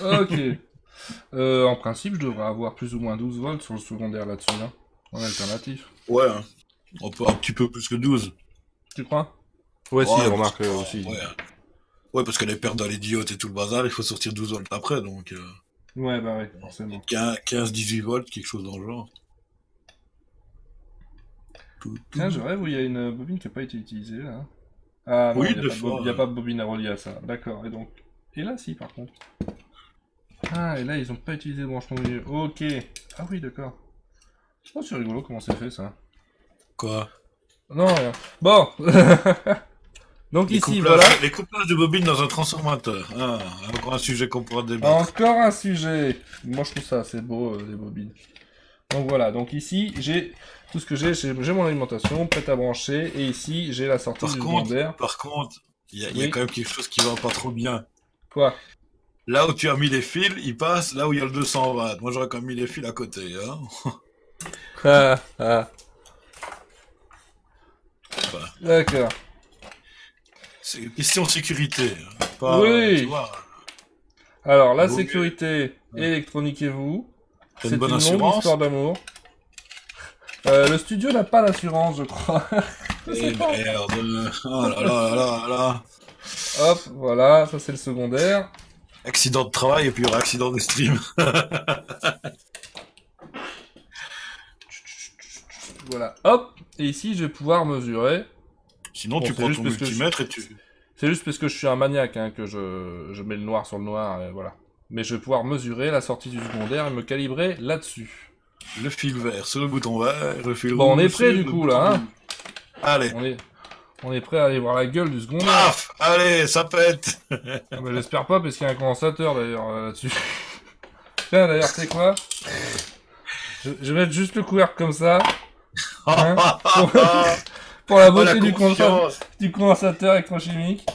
Ok. En principe, je devrais avoir plus ou moins 12 volts sur le secondaire là-dessus, hein. En alternatif. Ouais, hein. On peut un petit peu plus que 12. Tu crois? Ouais, si, Ouais, remarque parce que- aussi. Ouais, hein. Ouais, parce que les pertes dans les diodes et tout le bazar, il faut sortir 12 volts après, donc Ouais, bah ouais, forcément. 15-18 volts, quelque chose dans le genre. Tiens, je rêve où il y a une bobine qui n'a pas été utilisée, là. Ah non, Oui, il n'y des a, fois, a pas de bobine à relier à ça. D'accord, et donc... Et là, si, par contre. Ah, et là, ils ont pas utilisé le branchement au milieu. Ok. Ah oui, d'accord. Oh, c'est rigolo comment c'est fait, ça. Quoi? Non, rien. Bon. Donc ici, voilà. Les couplages de bobines dans un transformateur. Ah, encore un sujet qu'on pourra débattre. Encore un sujet. Moi, je trouve ça assez beau, les bobines. Donc voilà, donc ici, j'ai tout ce que j'ai mon alimentation prête à brancher, et ici, j'ai la sortie du secondaire. Par contre, il y a Oui. quand même quelque chose qui va pas trop bien. Quoi? Là où tu as mis les fils, ils passent là où il y a le 220. Moi, j'aurais quand même mis les fils à côté. Hein. Ah, ah. Voilà. D'accord. C'est une question de sécurité. Hein. Pas, Oui. Tu vois, Alors, la Vaut sécurité, électroniquez-vous. t'as C'est une bonne longue assurance. histoire d'amour. Le studio n'a pas d'assurance, je crois. Je sais Et pas. merde. Oh là là là là. Hop, voilà, ça c'est le secondaire. Accident de travail et puis il y aura accident de stream. Voilà, hop. Et ici, je vais pouvoir mesurer. Sinon, Bon, tu c'est prends juste ton parce que multimètre et tu... C'est juste parce que je suis un maniaque hein, que je mets le noir sur le noir, et voilà. Mais je vais pouvoir mesurer la sortie du secondaire et me calibrer là-dessus. Le fil vert sur le bouton vert, le fil Bon, on rouge est prêt sur du le coup bouton là, hein. rouge. Allez, On est prêt à aller voir la gueule du secondaire. paf, allez, ça pète. Ah, mais j'espère pas parce qu'il y a un condensateur d'ailleurs là-dessus. Tiens d'ailleurs, c'est quoi je vais mettre juste le couvercle comme ça. Hein, pour la Oh, la beauté confiance. du condensateur électrochimique.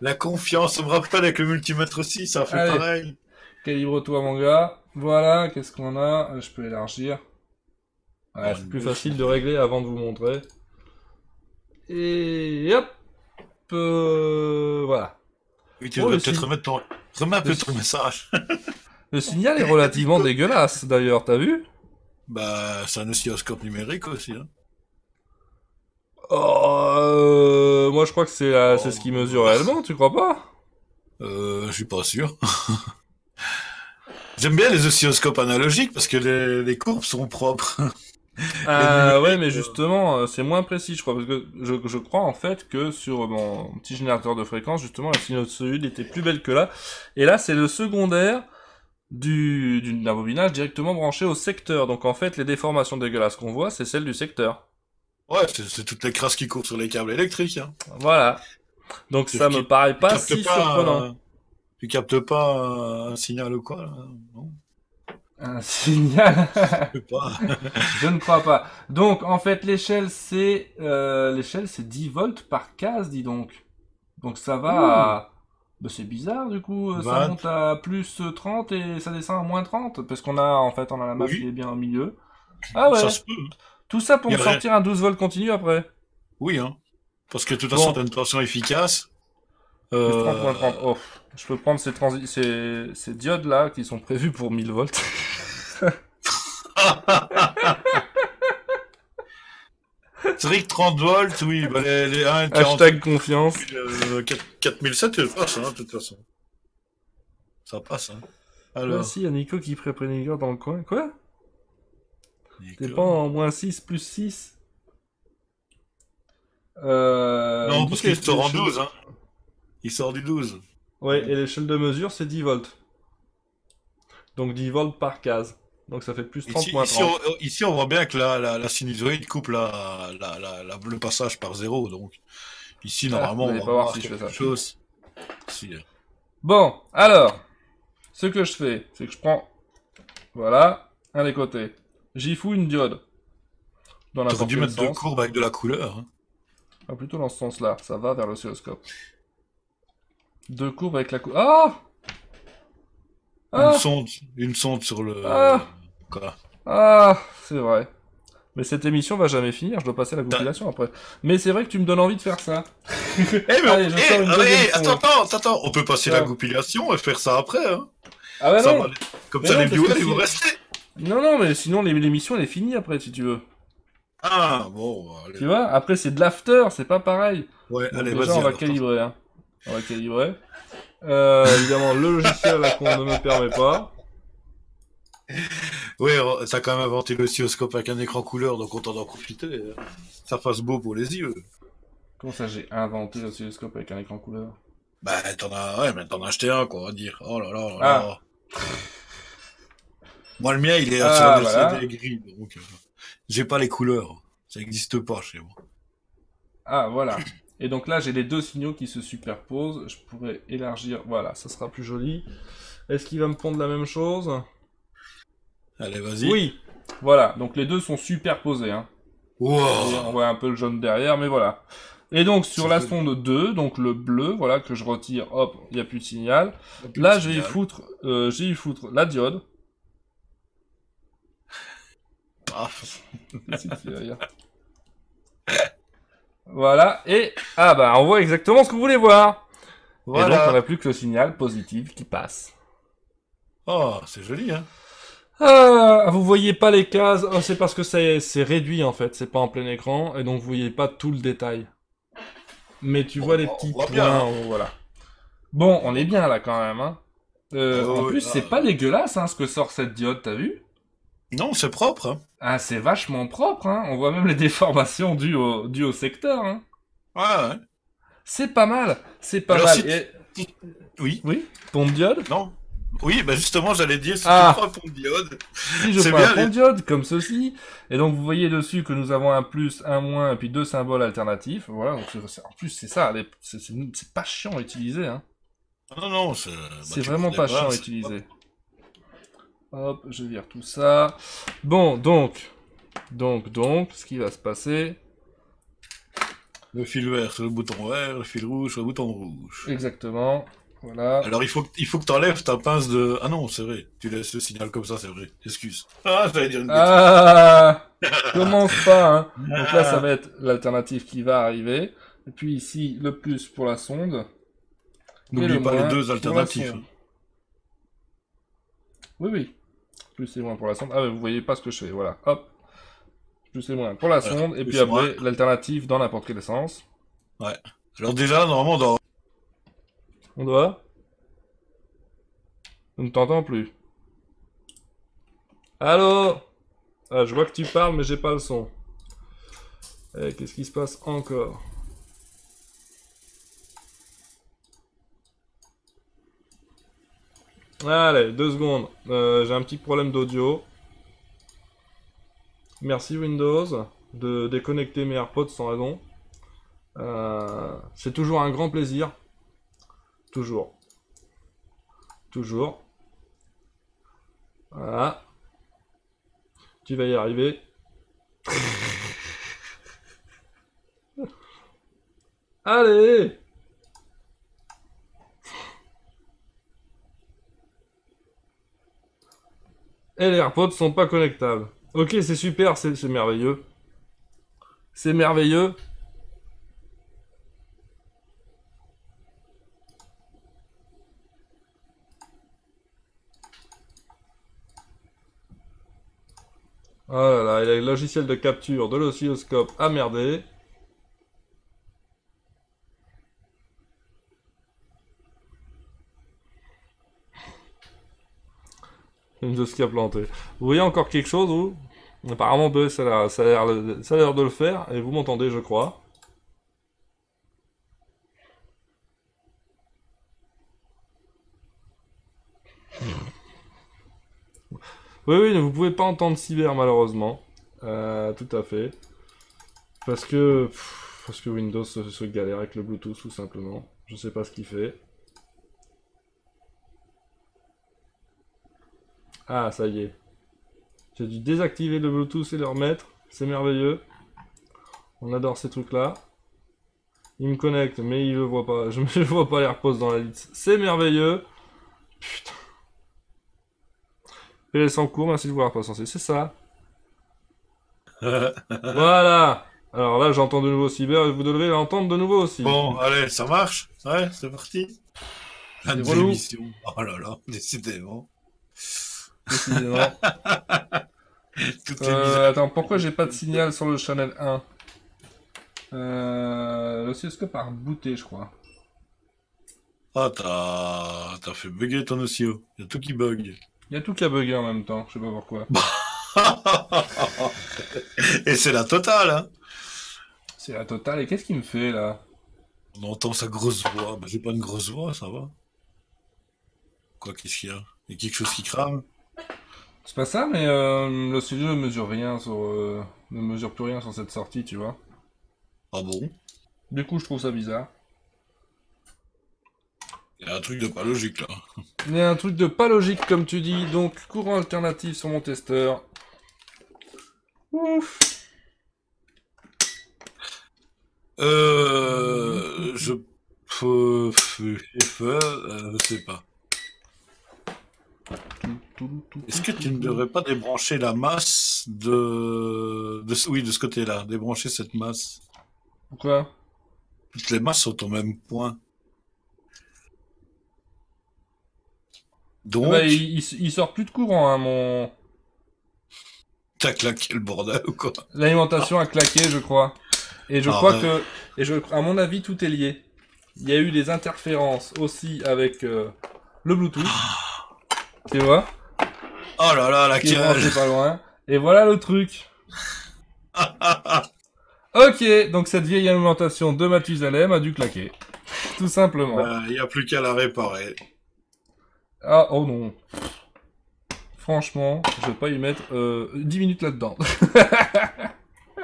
La confiance, on me rappelle avec le multimètre aussi, ça fait Allez. pareil. Calibre-toi mon gars. Voilà, qu'est-ce qu'on a? Je peux élargir. Ouais, c'est plus facile de régler avant de vous montrer. Et hop, voilà. Oui, tu Oh, devrais le peut-être signe- remettre un peu le ton message. Le signal est relativement dégueulasse d'ailleurs, t'as vu? Bah, c'est un oscilloscope numérique aussi. Hein. Moi je crois que c'est ce qui mesure réellement, tu crois pas? Je suis pas sûr. J'aime bien les oscilloscopes analogiques parce que les courbes sont propres. Ah numériques, ouais, mais justement, c'est moins précis, je crois, parce que je crois en fait que sur mon petit générateur de fréquence, justement, la sinusoïde était plus belle que là. Et là, c'est le secondaire d'un bobinage directement branché au secteur. Donc en fait, les déformations dégueulasses qu'on voit, c'est celles du secteur. Ouais, c'est toutes les crasses qui courent sur les câbles électriques. Hein. Voilà. Donc Tu ça me paraît pas captes si surprenant. Tu captes pas un signal ou quoi là Non, Un signal. je sais pas. Je ne crois pas. Donc, en fait, l'échelle, c'est 10 volts par case, dis donc. Donc, ça va à Bah, c'est bizarre, du coup, ça 20. monte à plus 30 et ça descend à moins 30, parce qu'on a, en fait, on a la map qui Oui, est bien au milieu. Ah ça ouais, se peut. Hein. tout ça pour Y me a rien. sortir un 12 volts continu après. Oui, hein. Parce que de toute façon, Bon, t'as une tension efficace. plus 30, moins Euh... 30. Oh, je peux prendre ces diodes-là qui sont prévues pour 1000 volts. C'est vrai que 30 volts, oui, bah les 1,40, Hashtag confiance. 4007, ça passe, hein, de toute façon. Ça passe, hein. Là, Alors, si, y a Nico qui prépare Nico dans le coin. Quoi? T'es pas d'accord. en moins 6 plus 6? Il Non, dit parce que qu'il sort en l'échelle... 12, hein. Il sort du 12. Ouais, et l'échelle de mesure, c'est 10 volts. Donc 10 volts par case. Donc ça fait plus 30 Ici, moins 30. ici, on voit bien que la sinusoïde coupe le passage par zéro, donc ici, Ah, vous normalement, allez on pas va voir voir si je fais quelque ça. chose. Si, Bon, alors, ce que je fais, c'est que je prends, voilà, un des côtés. J'y fous une diode. Dans t'aurais n'importe dû quel mettre deux sens. courbes avec de la couleur, hein. Ah, plutôt dans ce sens-là. Ça va vers l'oscilloscope. Deux courbes avec la coupe. Ah! Une Ah! sonde, une sonde sur le... Ah! Quoi? Ah! C'est vrai. Mais cette émission va jamais finir, je dois passer à la T'as- compilation après. Mais c'est vrai que tu me donnes envie de faire ça. Eh, mais Allez, je sors une deuxième sonde. attends, on peut passer la Quoi? compilation et faire ça après, hein. Ah bah Ça non! va, comme Mais ça, non, les parce que viewers, ils vont si... rester. Non, non, mais sinon l'émission elle est finie après si tu veux. Ah, bon, allez. Tu vois? Après c'est de l'after, c'est pas pareil. Ouais, Donc allez, déjà vas-y, on va alors. calibrer, hein. On va calibrer. Évidemment le logiciel là qu'on ne me permet pas. Ouais, t'as quand même inventé l'oscilloscope avec un écran couleur, donc autant d'en profiter. Ça fasse beau pour les yeux. Comment ça j'ai inventé l'oscilloscope avec un écran couleur? Bah, ouais, mais t'en as acheté un, quoi, on va dire. Oh là là là Ah! là. Moi, le mien, il est sur Ah un voilà. LCD gris, donc j'ai pas les couleurs. Ça existe pas chez moi. Ah voilà. Et donc là j'ai les deux signaux qui se superposent. Je pourrais élargir. Voilà, ça sera plus joli. Est-ce qu'il va me pondre la même chose? Allez, vas-y. Oui. Voilà. Donc les deux sont superposés, hein. Et on Wow. voit un peu le jaune derrière, mais voilà. Et donc sur C'est la joli. sonde 2, donc le bleu, voilà, que je retire, hop, il n'y a plus de signal. Y a plus Là, de je vais y signal. foutre, la diode. Paf. Qu'est-ce qu'il fait, derrière? Voilà, et ah bah on voit exactement ce que vous voulez voir. Et donc on Voilà. n'a plus que le signal positif qui passe. Oh, c'est joli, hein. Ah, vous voyez pas les cases, oh, c'est parce que c'est réduit en fait, c'est pas en plein écran, et donc vous voyez pas tout le détail. Mais tu vois les On petits voit points, bien, hein. voilà. Bon, on est bien là quand même, hein. En Oui, plus, c'est pas dégueulasse, hein, ce que sort cette diode, t'as vu? non, c'est propre, hein. Ah, c'est vachement propre, hein. On voit même les déformations dues au secteur, hein. Ouais, ouais. C'est pas mal, c'est pas Alors, mal. si... Et... Oui, Oui, pompe diode. non. Oui, bah justement, j'allais dire, si Ah. tu prends un pont de diode, Si je c'est prends bien. un pompe diode, comme ceci, et donc vous voyez dessus que nous avons un plus, un moins, et puis deux symboles alternatifs. Voilà, donc en plus c'est ça, c'est pas chiant à utiliser, hein. Non, non, bah, C'est tu vraiment prends pas des chiant à pinces. utiliser. Hop, je vire tout ça. Bon, donc, ce qui va se passer... Le fil vert sur le bouton vert, le fil rouge sur le bouton rouge. Exactement. Voilà. Alors, il faut que t'enlèves ta pince de... Ah non, c'est vrai. Tu laisses le signal comme ça, c'est vrai. Excuse. Ah, j'allais dire une bêtise. Ah, commence pas, hein. Donc là, ça va être l'alternative qui va arriver. Et puis ici, le plus pour la sonde. Et N'oublie le pas les moins deux pour la alternatives. sonde. Oui, oui. Plus et moins pour la sonde. Ah, mais vous voyez pas ce que je fais. Voilà. Hop. Plus et moins pour la Voilà. sonde. Et Plus puis et moins. après, l'alternative dans n'importe quel sens. Ouais. Alors déjà, normalement, dans... On doit. On ne t'entend plus. Allô? Ah, je vois que tu parles, mais j'ai pas le son. Eh, qu'est-ce qui se passe encore? Allez, 2 secondes. J'ai un petit problème d'audio. Merci Windows de déconnecter mes AirPods sans raison. C'est toujours un grand plaisir. Toujours. Toujours. Voilà. Tu vas y arriver. Allez! Et les AirPods sont pas connectables. Ok, c'est super, c'est merveilleux. C'est merveilleux. Oh là là, et le logiciel de capture de l'oscilloscope a merdé. Une ce qui a planté. Vous voyez encore quelque chose, vous? Apparemment, ça a l'air de le faire, et vous m'entendez, je crois. Oui, oui, vous pouvez pas entendre Cyber, malheureusement. Tout à fait. Parce que Windows se galère avec le Bluetooth, tout simplement. Je sais pas ce qu'il fait. Ah, ça y est. J'ai dû désactiver le Bluetooth et le remettre. C'est merveilleux. On adore ces trucs-là. Il me connecte, mais il le voit pas. Je ne vois pas les reposes dans la liste. C'est merveilleux. Putain. PLS en cours, merci de vouloir pas censé. C'est ça. Voilà. Alors là, j'entends de nouveau Cyber et vous devrez l'entendre de nouveau aussi. Bon, allez, ça marche. Ouais, c'est parti. La C'est relou. émission. Oh là là, décidément. Décidément. Toutes les mises à- Attends, pourquoi j'ai pas de signal sur le channel 1? L'oscilloscope a rebooté, je crois. Ah, t'as fait bugger ton oscillo. Il y a tout qui bug. Il y a tout qui a bugué en même temps, je sais pas pourquoi. Et c'est la totale, hein. C'est la totale, et qu'est-ce qu'il me fait là? On entend sa grosse voix. Bah, j'ai pas une grosse voix, ça va. Quoi, qu'est-ce qu'il y a? Il y a quelque chose qui crame? C'est pas ça, mais le studio ne mesure rien sur, ne mesure plus rien sur cette sortie, tu vois. Ah bon? Du coup, je trouve ça bizarre. Il y a un truc de pas logique, là. Il y a un truc de pas logique, comme tu dis, donc courant alternatif sur mon testeur. Ouf. Je sais pas. Est-ce que tu ne devrais pas débrancher la masse oui, de ce côté-là, débrancher cette masse. Pourquoi? Toutes les masses sont au même point. Donc, Bah, il sort plus de courant, hein, mon... t'as claqué le bordel ou quoi? L'alimentation a claqué, je crois. Et je Ah crois ouais. que... Et à mon avis, tout est lié. Il y a eu des interférences aussi avec le Bluetooth. Tu vois? Oh là là, Qui est laquelle? branché pas loin. Et voilà le truc. Ok, donc cette vieille alimentation de Mathusalem a dû claquer. Tout simplement. Il n'y a plus qu'à la réparer. Ah, oh non. Franchement, je vais pas y mettre 10 minutes là-dedans.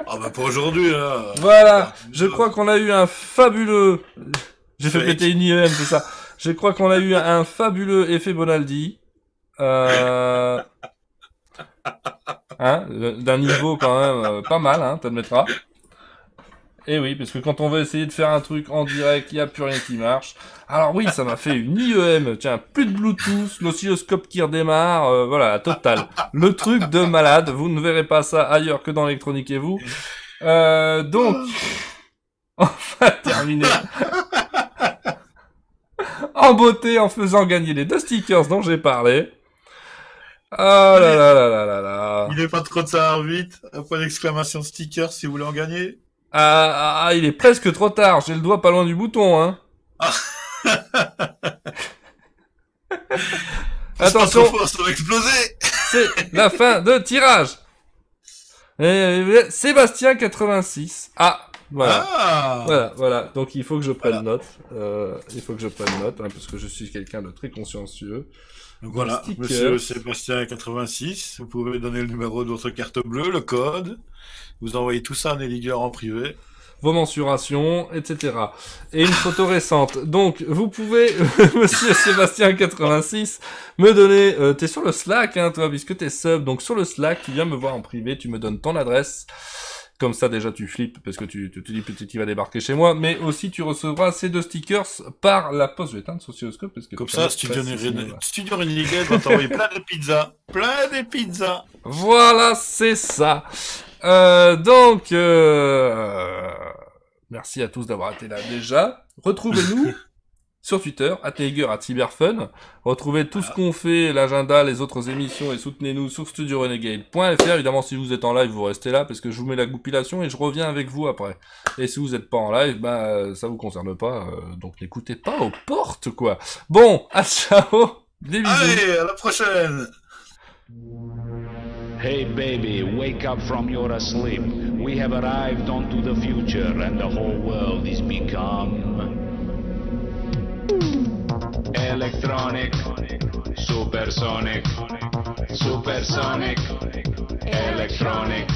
Ah bah pas aujourd'hui, là. Voilà, je crois qu'on a eu un fabuleux... J'ai fait Fake. péter une IEM, c'est ça. Je crois qu'on a eu un fabuleux effet Bonaldi. Hein, d'un niveau quand même pas mal, hein, t'admettras. Et oui, parce que quand on veut essayer de faire un truc en direct, il n'y a plus rien qui marche. Alors oui, ça m'a fait une IEM, tiens, plus de Bluetooth, l'oscilloscope qui redémarre, voilà, total. Le truc de malade, vous ne verrez pas ça ailleurs que dans l'électronique et vous. Donc, enfin terminé. En beauté, en faisant gagner les 2 stickers dont j'ai parlé. Oh là là là là là là. Il est pas trop tard, vite. Un point d'exclamation sticker si vous voulez en gagner. Il est presque trop tard, j'ai le doigt pas loin du bouton, hein. Attention, Pas trop fort, ça va exploser. c'est la fin de tirage. Sébastien 86. Ah, voilà. Ah. Voilà. Donc il faut que je prenne Voilà. note. Hein, parce que je suis quelqu'un de très consciencieux. Donc voilà, Sticker. monsieur Sébastien 86, vous pouvez donner le numéro de votre carte bleue, le code. Vous envoyez tout ça à Nelly Gueur en privé. Vos mensurations, etc. Et une photo récente. Donc, vous pouvez, monsieur Sébastien 86, me donner, t'es sur le Slack, hein, toi, puisque t'es sub, donc sur le Slack, tu viens me voir en privé, tu me donnes ton adresse, Comme ça, déjà, tu flippes parce que tu te dis peut-être qu'il va débarquer chez moi. Mais aussi, tu recevras ces 2 stickers par la poste. Je vais éteindre Socioscope parce que... Comme ça, Studio Renegade va t'envoyer plein de pizzas. Plein de pizzas. Voilà, c'est ça. Donc, merci à tous d'avoir été là déjà. Retrouvez-nous sur Twitter, @Tiger@Cyberfun. Retrouvez tout ce qu'on fait, l'agenda, les autres émissions et soutenez-nous sur studiorenegade.fr. Évidemment, si vous êtes en live, vous restez là parce que je vous mets la compilation et je reviens avec vous après. Et si vous êtes pas en live, bah, ça vous concerne pas, donc n'écoutez pas aux portes, quoi. Bon, à ciao. Des bisous. Allez, à la prochaine. Hey baby, wake up from your sleep. We have arrived onto the future and the whole world is become electronic, supersonic, electronic.